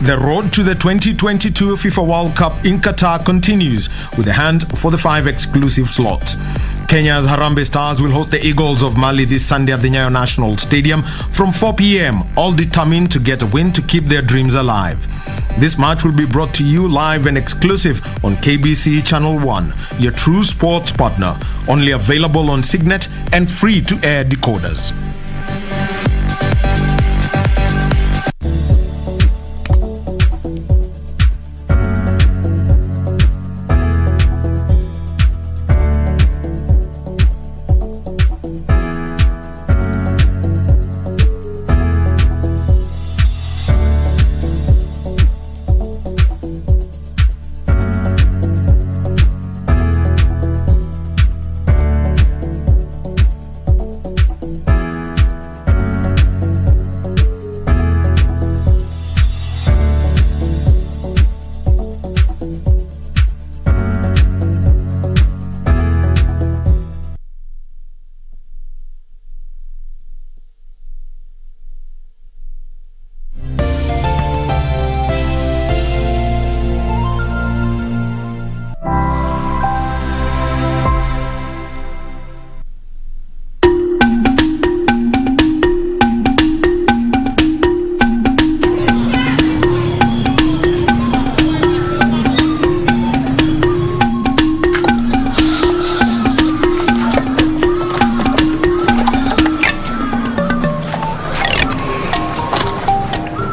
The road to the 2022 FIFA World Cup in Qatar continues with a hand for the 5 exclusive slots. Kenya's Harambee Stars will host the Eagles of Mali this Sunday at the Nyayo National Stadium from 4 p.m, all determined to get a win to keep their dreams alive. This match will be brought to you live and exclusive on KBC Channel 1, your true sports partner, only available on Signet and free-to-air decoders.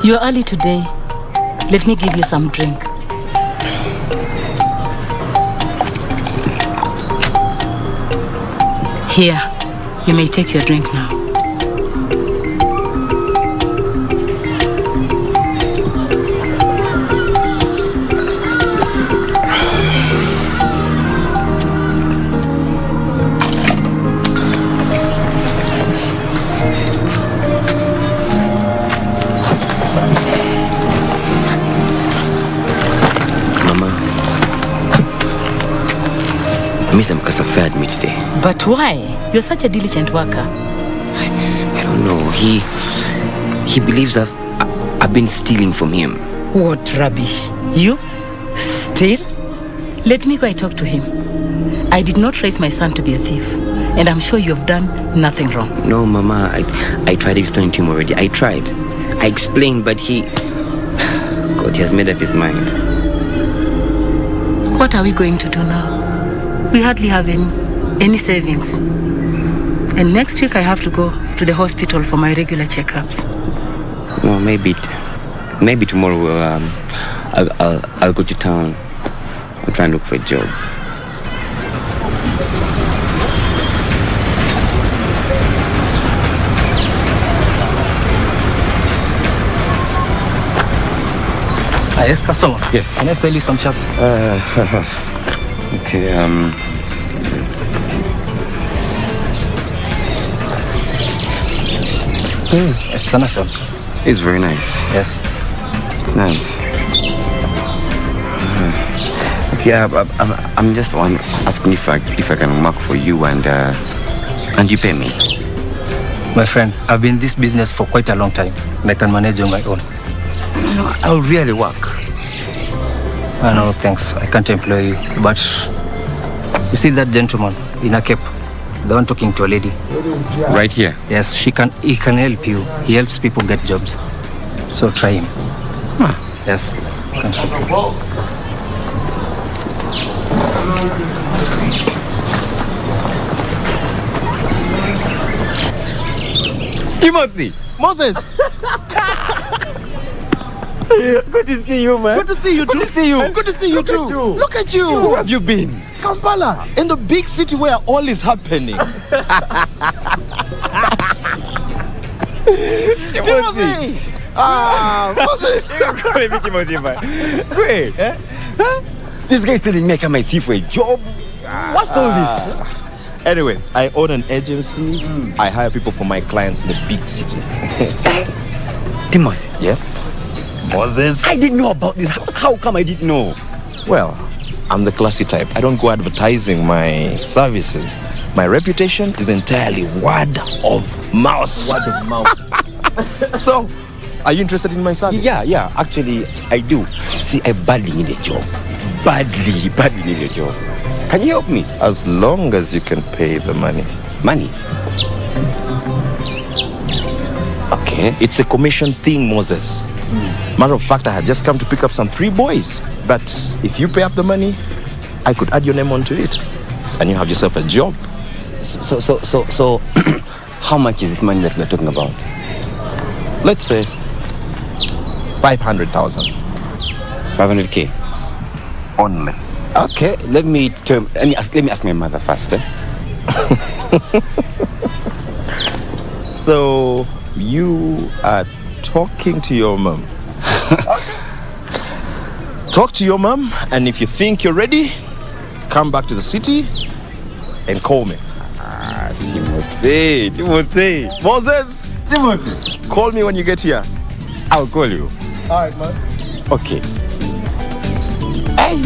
You're early today. Let me give you some drink. Here, you may take your drink now. Mr. Mukasa fired me today. But why? You're such a diligent worker. I don't know. He believes I've been stealing from him. What rubbish. You? Steal? Let me go and talk to him. I did not raise my son to be a thief. And I'm sure you have done nothing wrong. No, Mama, I tried explaining to him already. I tried. I explained, but he has made up his mind. What are we going to do now? We hardly have any savings. And next week I have to go to the hospital for my regular checkups. No, maybe tomorrow I'll go to town and try and look for a job. Yes, customer. Yes. Can I sell you some shirts? Okay, It's a nice one. It's very nice. Yes. It's nice. Okay, I'm just asking if I can work for you and you pay me. My friend, I've been in this business for quite a long time and I can manage on my own. No, I'll really work. I know, thanks. I can't employ you. But you see that gentleman in a cape, the one talking to a lady. Right here? Yes, he can help you. He helps people get jobs. So try him. Huh. Yes. Timothy! Moses! Good to see you, man. Good to see you too. Good to see you. And good to see you too. Look at you. Where have you been? Kampala, in the big city where all is happening. Timothy! Moses! Wait. This guy still didn't make my see for a job. What's all this? Anyway, I own an agency. I hire people for my clients in the big city. Timothy? Yeah? Moses? I didn't know about this. How come I didn't know? Well, I'm the classy type. I don't go advertising my services. My reputation is entirely word of mouth. Word of mouth. So, are you interested in my service? Yeah. Actually, I do. See, I badly need a job. Badly need a job. Can you help me? As long as you can pay the money. Money? Okay. It's a commission thing, Moses. Matter of fact, I had just come to pick up some 3 boys. But if you pay up the money, I could add your name onto it. And you have yourself a job. So, how much is this money that we're talking about? Let's say 500,000. 500K? Only. Okay, let me ask my mother first. So, you are talking to your mom. Talk to your mom, and if you think you're ready, come back to the city and call me. Timothy. Moses! Timothy. Call me when you get here. I'll call you. All right, man. Okay. Hey.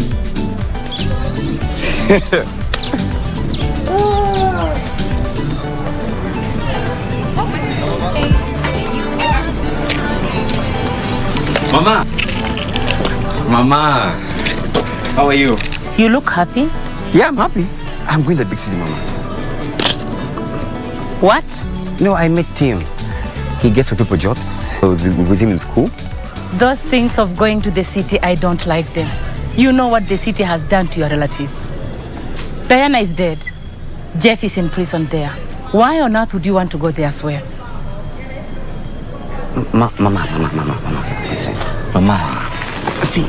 Mama, how are you? You look happy. Yeah, I'm happy. I'm going to the big city, Mama. What? No, I met Tim. He gets for people jobs with him in school. Those things of going to the city, I don't like them. You know what the city has done to your relatives. Diana is dead. Jeff is in prison there. Why on earth would you want to go there, I swear? Mama, listen. Mama, see,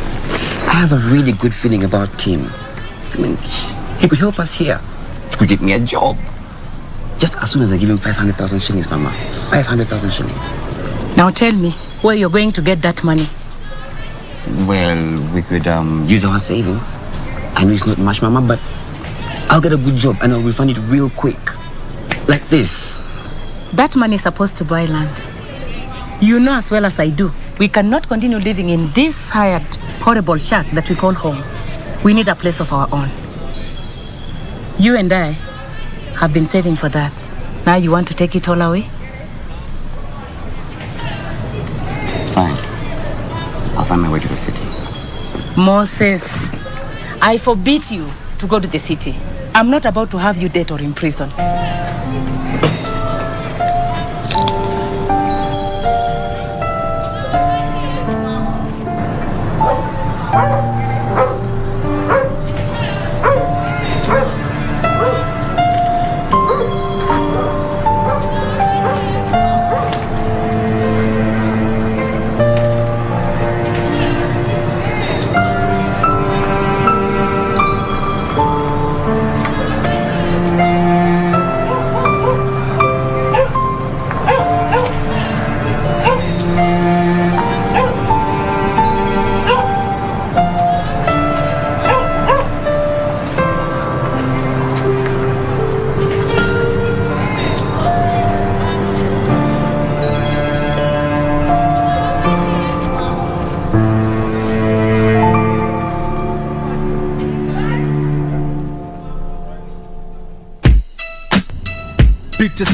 I have a really good feeling about Tim. I mean, he could help us here. He could get me a job. Just as soon as I give him 500,000 shillings, Mama. 500,000 shillings. Now tell me, where you're going to get that money? Well, we could use our savings. I know it's not much, Mama, but I'll get a good job and I'll refund it real quick. Like this. That money is supposed to buy land. You know as well as I do, we cannot continue living in this hired, horrible shack that we call home. We need a place of our own. You and I have been saving for that. Now you want to take it all away? Fine. I'll find my way to the city. Moses, I forbid you to go to the city. I'm not about to have you dead or in prison.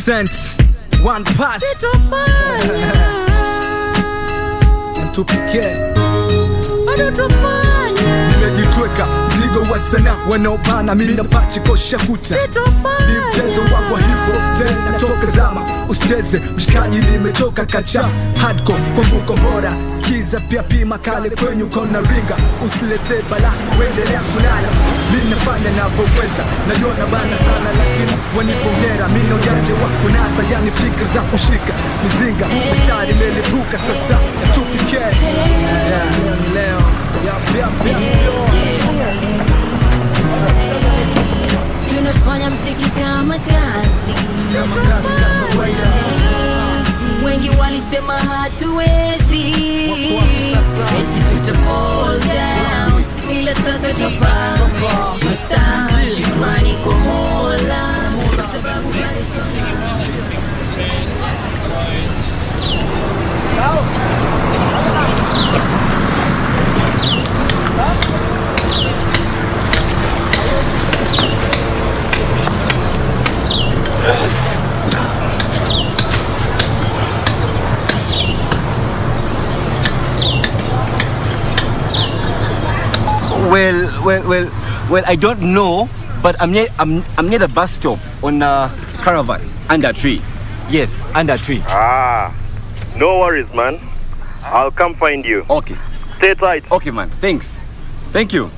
Sense, one pass M2PK nimejitweka mzigo wa sana wanaopana mimi na pachi kosha kuta ni mchezo wangu hivyo tena toka zama usicheze mshikaji nimechoka kacha hardcore kumbuko bora sikiza pia pima kale kwenye kona ringa usilete bala uendelea kulala mimi nafanya ninavyoweza najiona bana sana lakini wanipongera mimi na ujanja wa kunata yani fikra za kushika mizinga mstari melipuka sasa M2PK leo tunafanya mziki kama kazi wengi walisema hatuwezi eti tuta fall down ila sasa topa masta shukrani kwa Mola kwa sababu Well, I don't know, but I'm near the bus stop on Caravan, under a tree. Yes, under a tree. No worries, man. I'll come find you. Okay. Stay tight. Okay, man. Thanks. Thank you.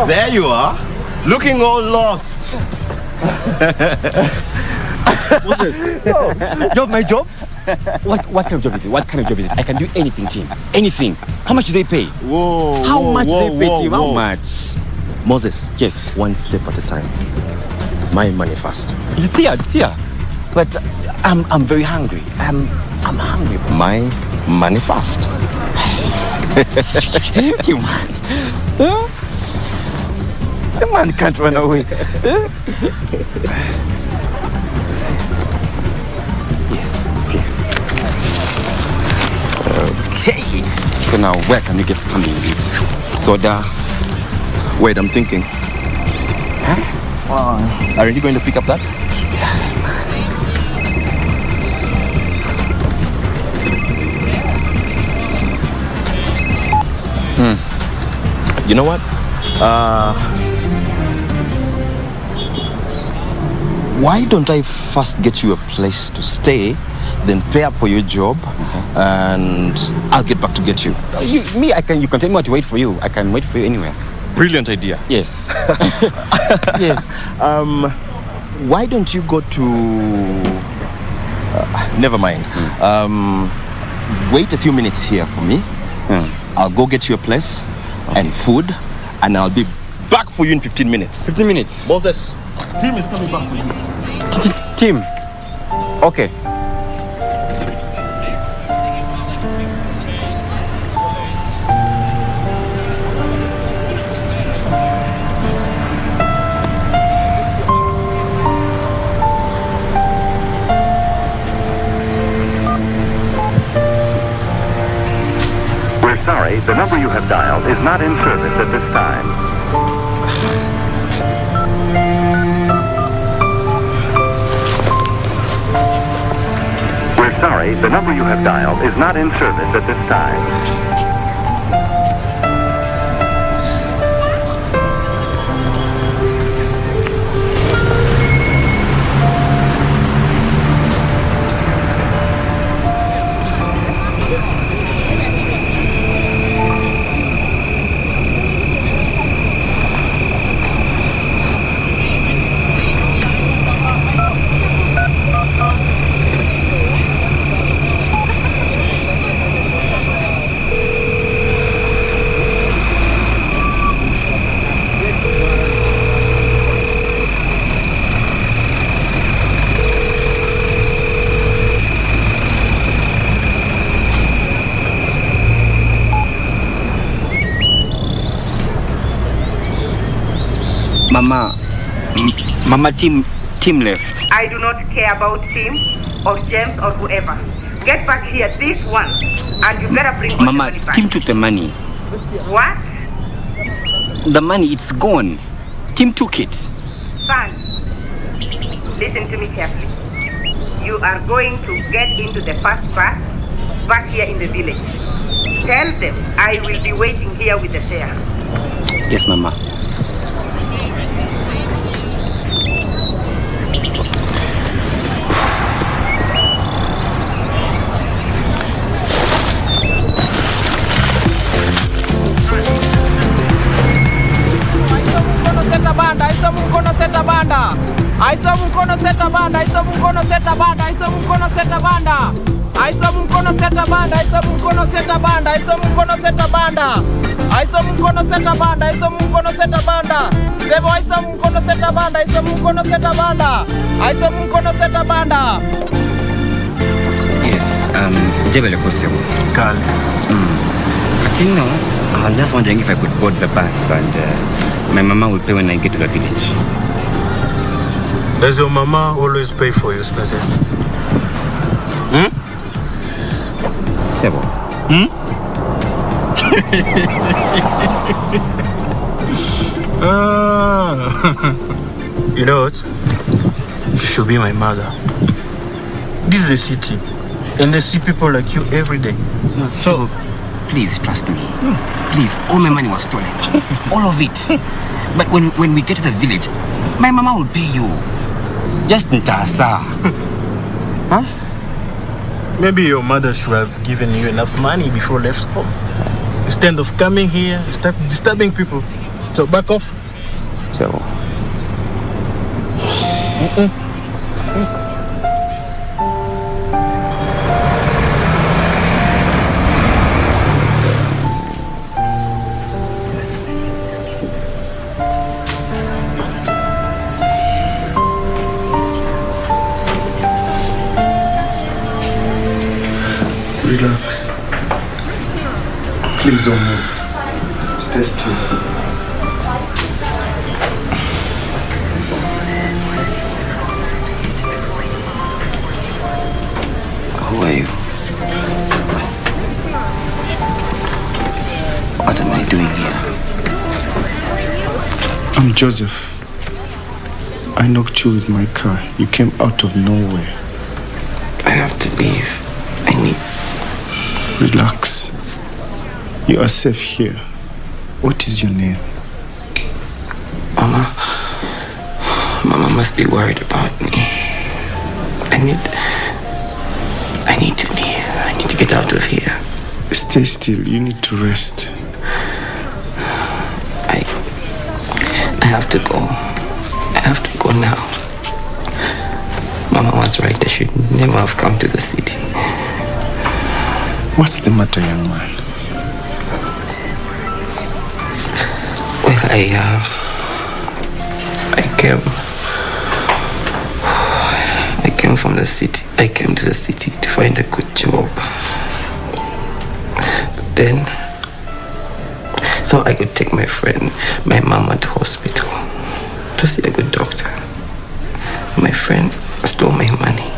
There you are, looking all lost. What's this? You have my job? What kind of job is it? What kind of job is it? I can do anything, team. Anything. How much do they pay? How much do they pay, team? How much? Moses, yes, one step at a time. My money first. It's here. But I'm very hungry. I'm hungry. My money first. You man. Huh? The man can't run away. Yes, it's here. Okay. So now, where can you get something to eat? Soda. Wait, I'm thinking. Huh? Are you going to pick up that? You know what? Why don't I first get you a place to stay, then pay up for your job, and I'll get back to get you. You can tell me what to wait for you. I can wait for you anywhere. Brilliant idea. Yes. Yes. Why don't you go to... never mind. Wait a few minutes here for me. I'll go get you a place and food, and I'll be back for you in 15 minutes. 15 minutes? Moses, Tim is coming back for you. Tim? Okay. sorry, the number you have dialed is not in service at this time. We're sorry, the number you have dialed is not in service at this time. Mama, team left. I do not care about Tim or James or whoever. Get back here this once, and you better bring all Mama, the money back. Tim took the money. What? The money, it's gone. Tim took it. Son, listen to me carefully. You are going to get into the first bus back here in the village. Tell them I will be waiting here with the fare. Yes, Mama. Yes, Jebele Kosebo. Kale. But you know, I was just wondering if I could board the bus and my mama will pay when I get to the village. Does your mama always pay for your expenses? Sebo. You know what? You should be my mother. This is a city, and they see people like you every day. No, so please trust me. Please, all my money was stolen. All of it. But when we get to the village, my mama will pay you. Just Ntasa. Huh? Maybe your mother should have given you enough money before left home. Instead of coming here, start disturbing people. So back off. So. Relax. Please don't move. Stay still. Who are you? What am I doing here? I'm Joseph. I knocked you with my car. You came out of nowhere. I have to leave. I need... Relax. You are safe here. What is your name? Mama must be worried about me. I need to leave. I need to get out of here. Stay still. You need to rest. I have to go. I have to go now. Mama was right. I should never have come to the city. What's the matter, young man? Well, I came from the city. I came to the city to find a good job. But then, so I could take my friend, my mama, to hospital to see a good doctor. My friend stole my money,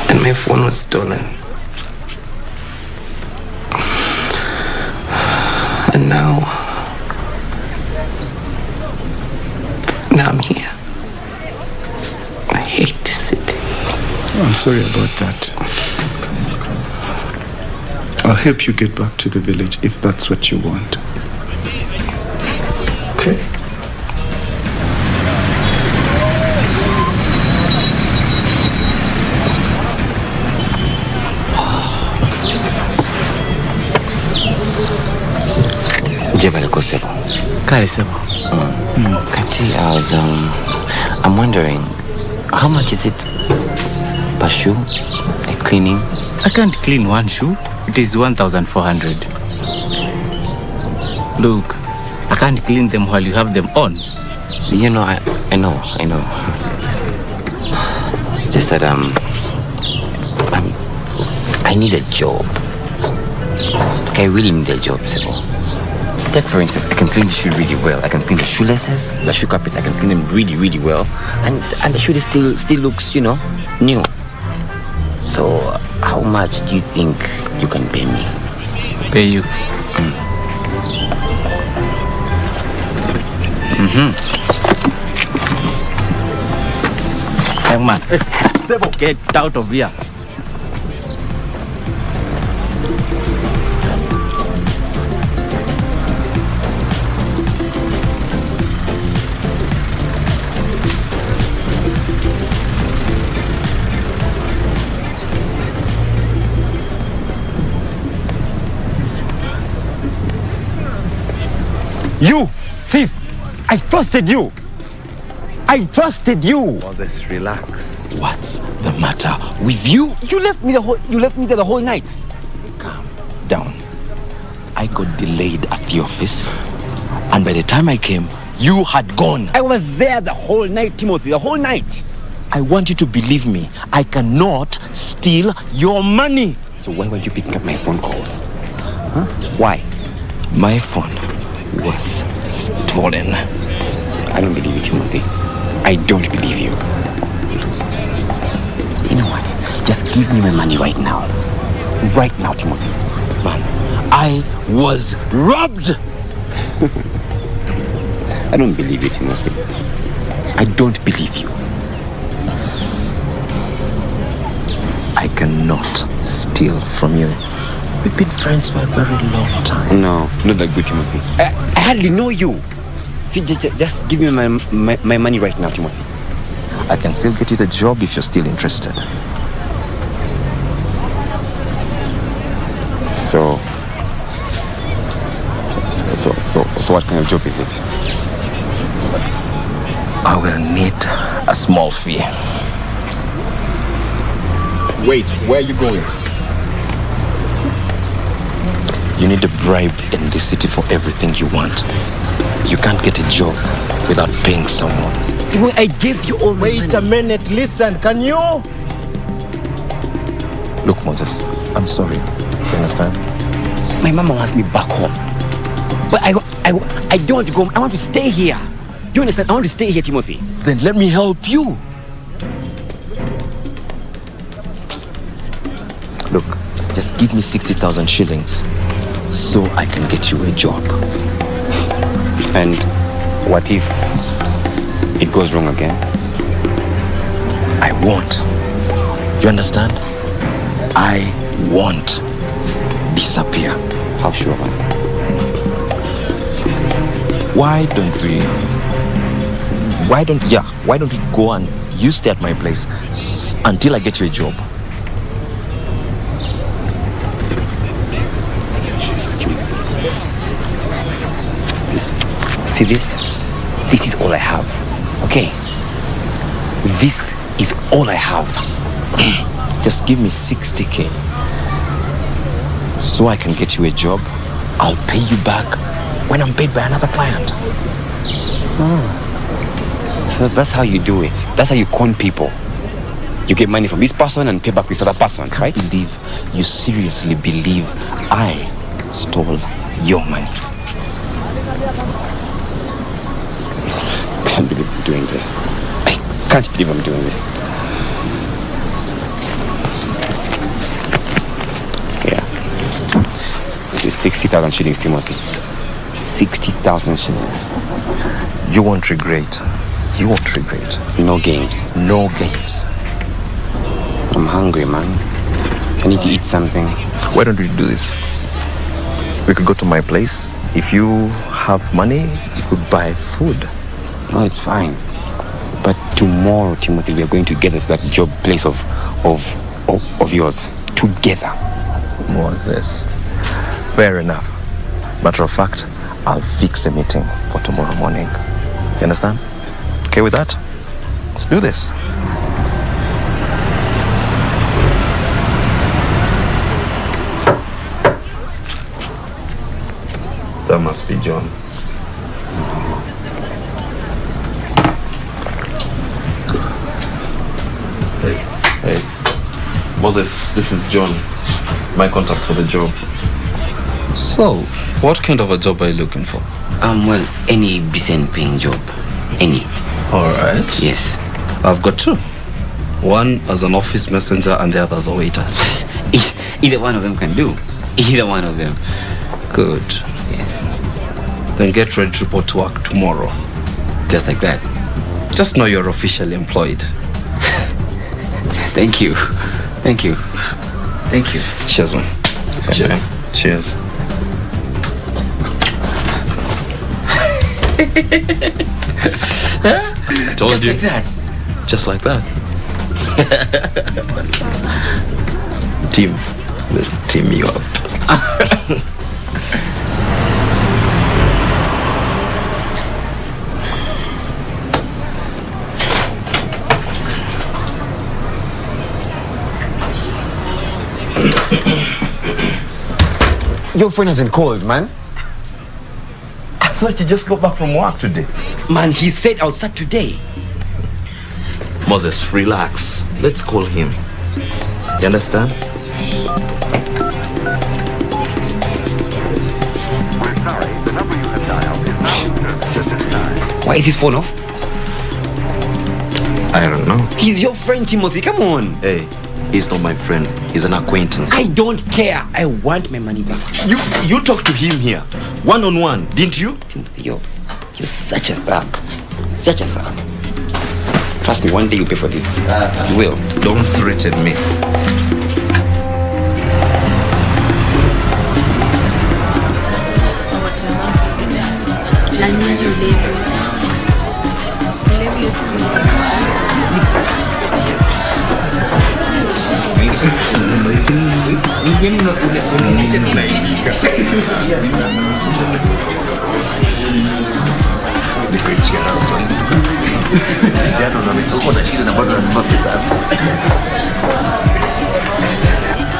and my phone was stolen. And now I'm here. I hate this city. I'm sorry about that. I'll help you get back to the village if that's what you want. Okay? Kati, I'm wondering, how much is it per shoe, like cleaning? I can't clean one shoe. It is 1,400. Look, I can't clean them while you have them on. You know, I know. Just that I need a job. Like, I really need a job, Sebo. Take for instance, I can clean the shoe really well. I can clean the shoelaces, the shoe carpets. I can clean them really, really well, and the shoe still looks, new. So, how much do you think you can pay me? Pay you? Young man, Sebo, get out of here. You, thief! I trusted you! Moses, relax. What's the matter with you? You left me there the whole night. Calm down. I got delayed at the office, and by the time I came, you had gone. I was there the whole night, Timothy, the whole night. I want you to believe me. I cannot steal your money. So why weren't you picking up my phone calls? Huh? Why? My phone was stolen. I don't believe you, Timothy. I don't believe you. You know what? Just give me my money right now. Right now, Timothy. Man, I was robbed. I don't believe you, Timothy. I don't believe you. I cannot steal from you. We've been friends for a very long time. No, not that good, Timothy. I hardly know you. See, just give me my money right now, Timothy. I can still get you the job if you're still interested. So what kind of job is it? I will need a small fee. Wait, where are you going? You need a bribe in this city for everything you want. You can't get a job without paying someone. I gave you all. Wait a minute, listen, can you? Look, Moses, I'm sorry. You understand? My mama wants me back home. But I don't want to go. I want to stay here. Do you understand? I want to stay here, Timothy. Then let me help you. Look, just give me 60,000 shillings so I can get you a job. And what if it goes wrong again? I won't. You understand? I won't disappear. How sure? Why don't we go and you stay at my place until I get you a job? See this? This is all I have. Okay? This is all I have. Just give me 60K so I can get you a job. I'll pay you back when I'm paid by another client. So that's how you do it. That's how you con people. You get money from this person and pay back this other person, right? You seriously believe I stole your money? I can't believe I'm doing this. I can't believe I'm doing this. Yeah. This is 60,000 shillings, Timothy. 60,000 shillings. You won't regret. You won't regret. No games. No games. I'm hungry, man. I need to eat something. Why don't we do this? We could go to my place. If you have money, you could buy food. No, it's fine. But tomorrow, Timothy, we are going to get us that job place of yours together. Moses. Fair enough. Matter of fact, I'll fix a meeting for tomorrow morning. You understand? Okay with that? Let's do this. That must be John. Hey. Moses, this is John. My contact for the job. So, what kind of a job are you looking for? Well, any decent paying job. Any. Alright. Yes. I've got two. One as an office messenger and the other as a waiter. Either one of them can do. Either one of them. Good. Yes. Then get ready to report to work tomorrow. Just like that? Just know you're officially employed. Thank you. Thank you. Thank you. Cheers, man. Cheers. Cheers. I told Just you. like that. Just like that. Team will team you up. Your friend hasn't called, man. I thought you just got back from work today. Man, he said I'll start today. Moses, relax. Let's call him. You understand? We're sorry, the number you have dialed is not in service. Why is his phone off? I don't know. He's your friend, Timothy. Come on. Hey, he's not my friend. He's an acquaintance. I don't care. I want my money back. You talked to him here, one-on-one, didn't you? Timothy, you're such a thug. Such a thug. Trust me, one day you'll pay for this. You will. Don't threaten me.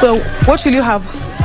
So, what will you have?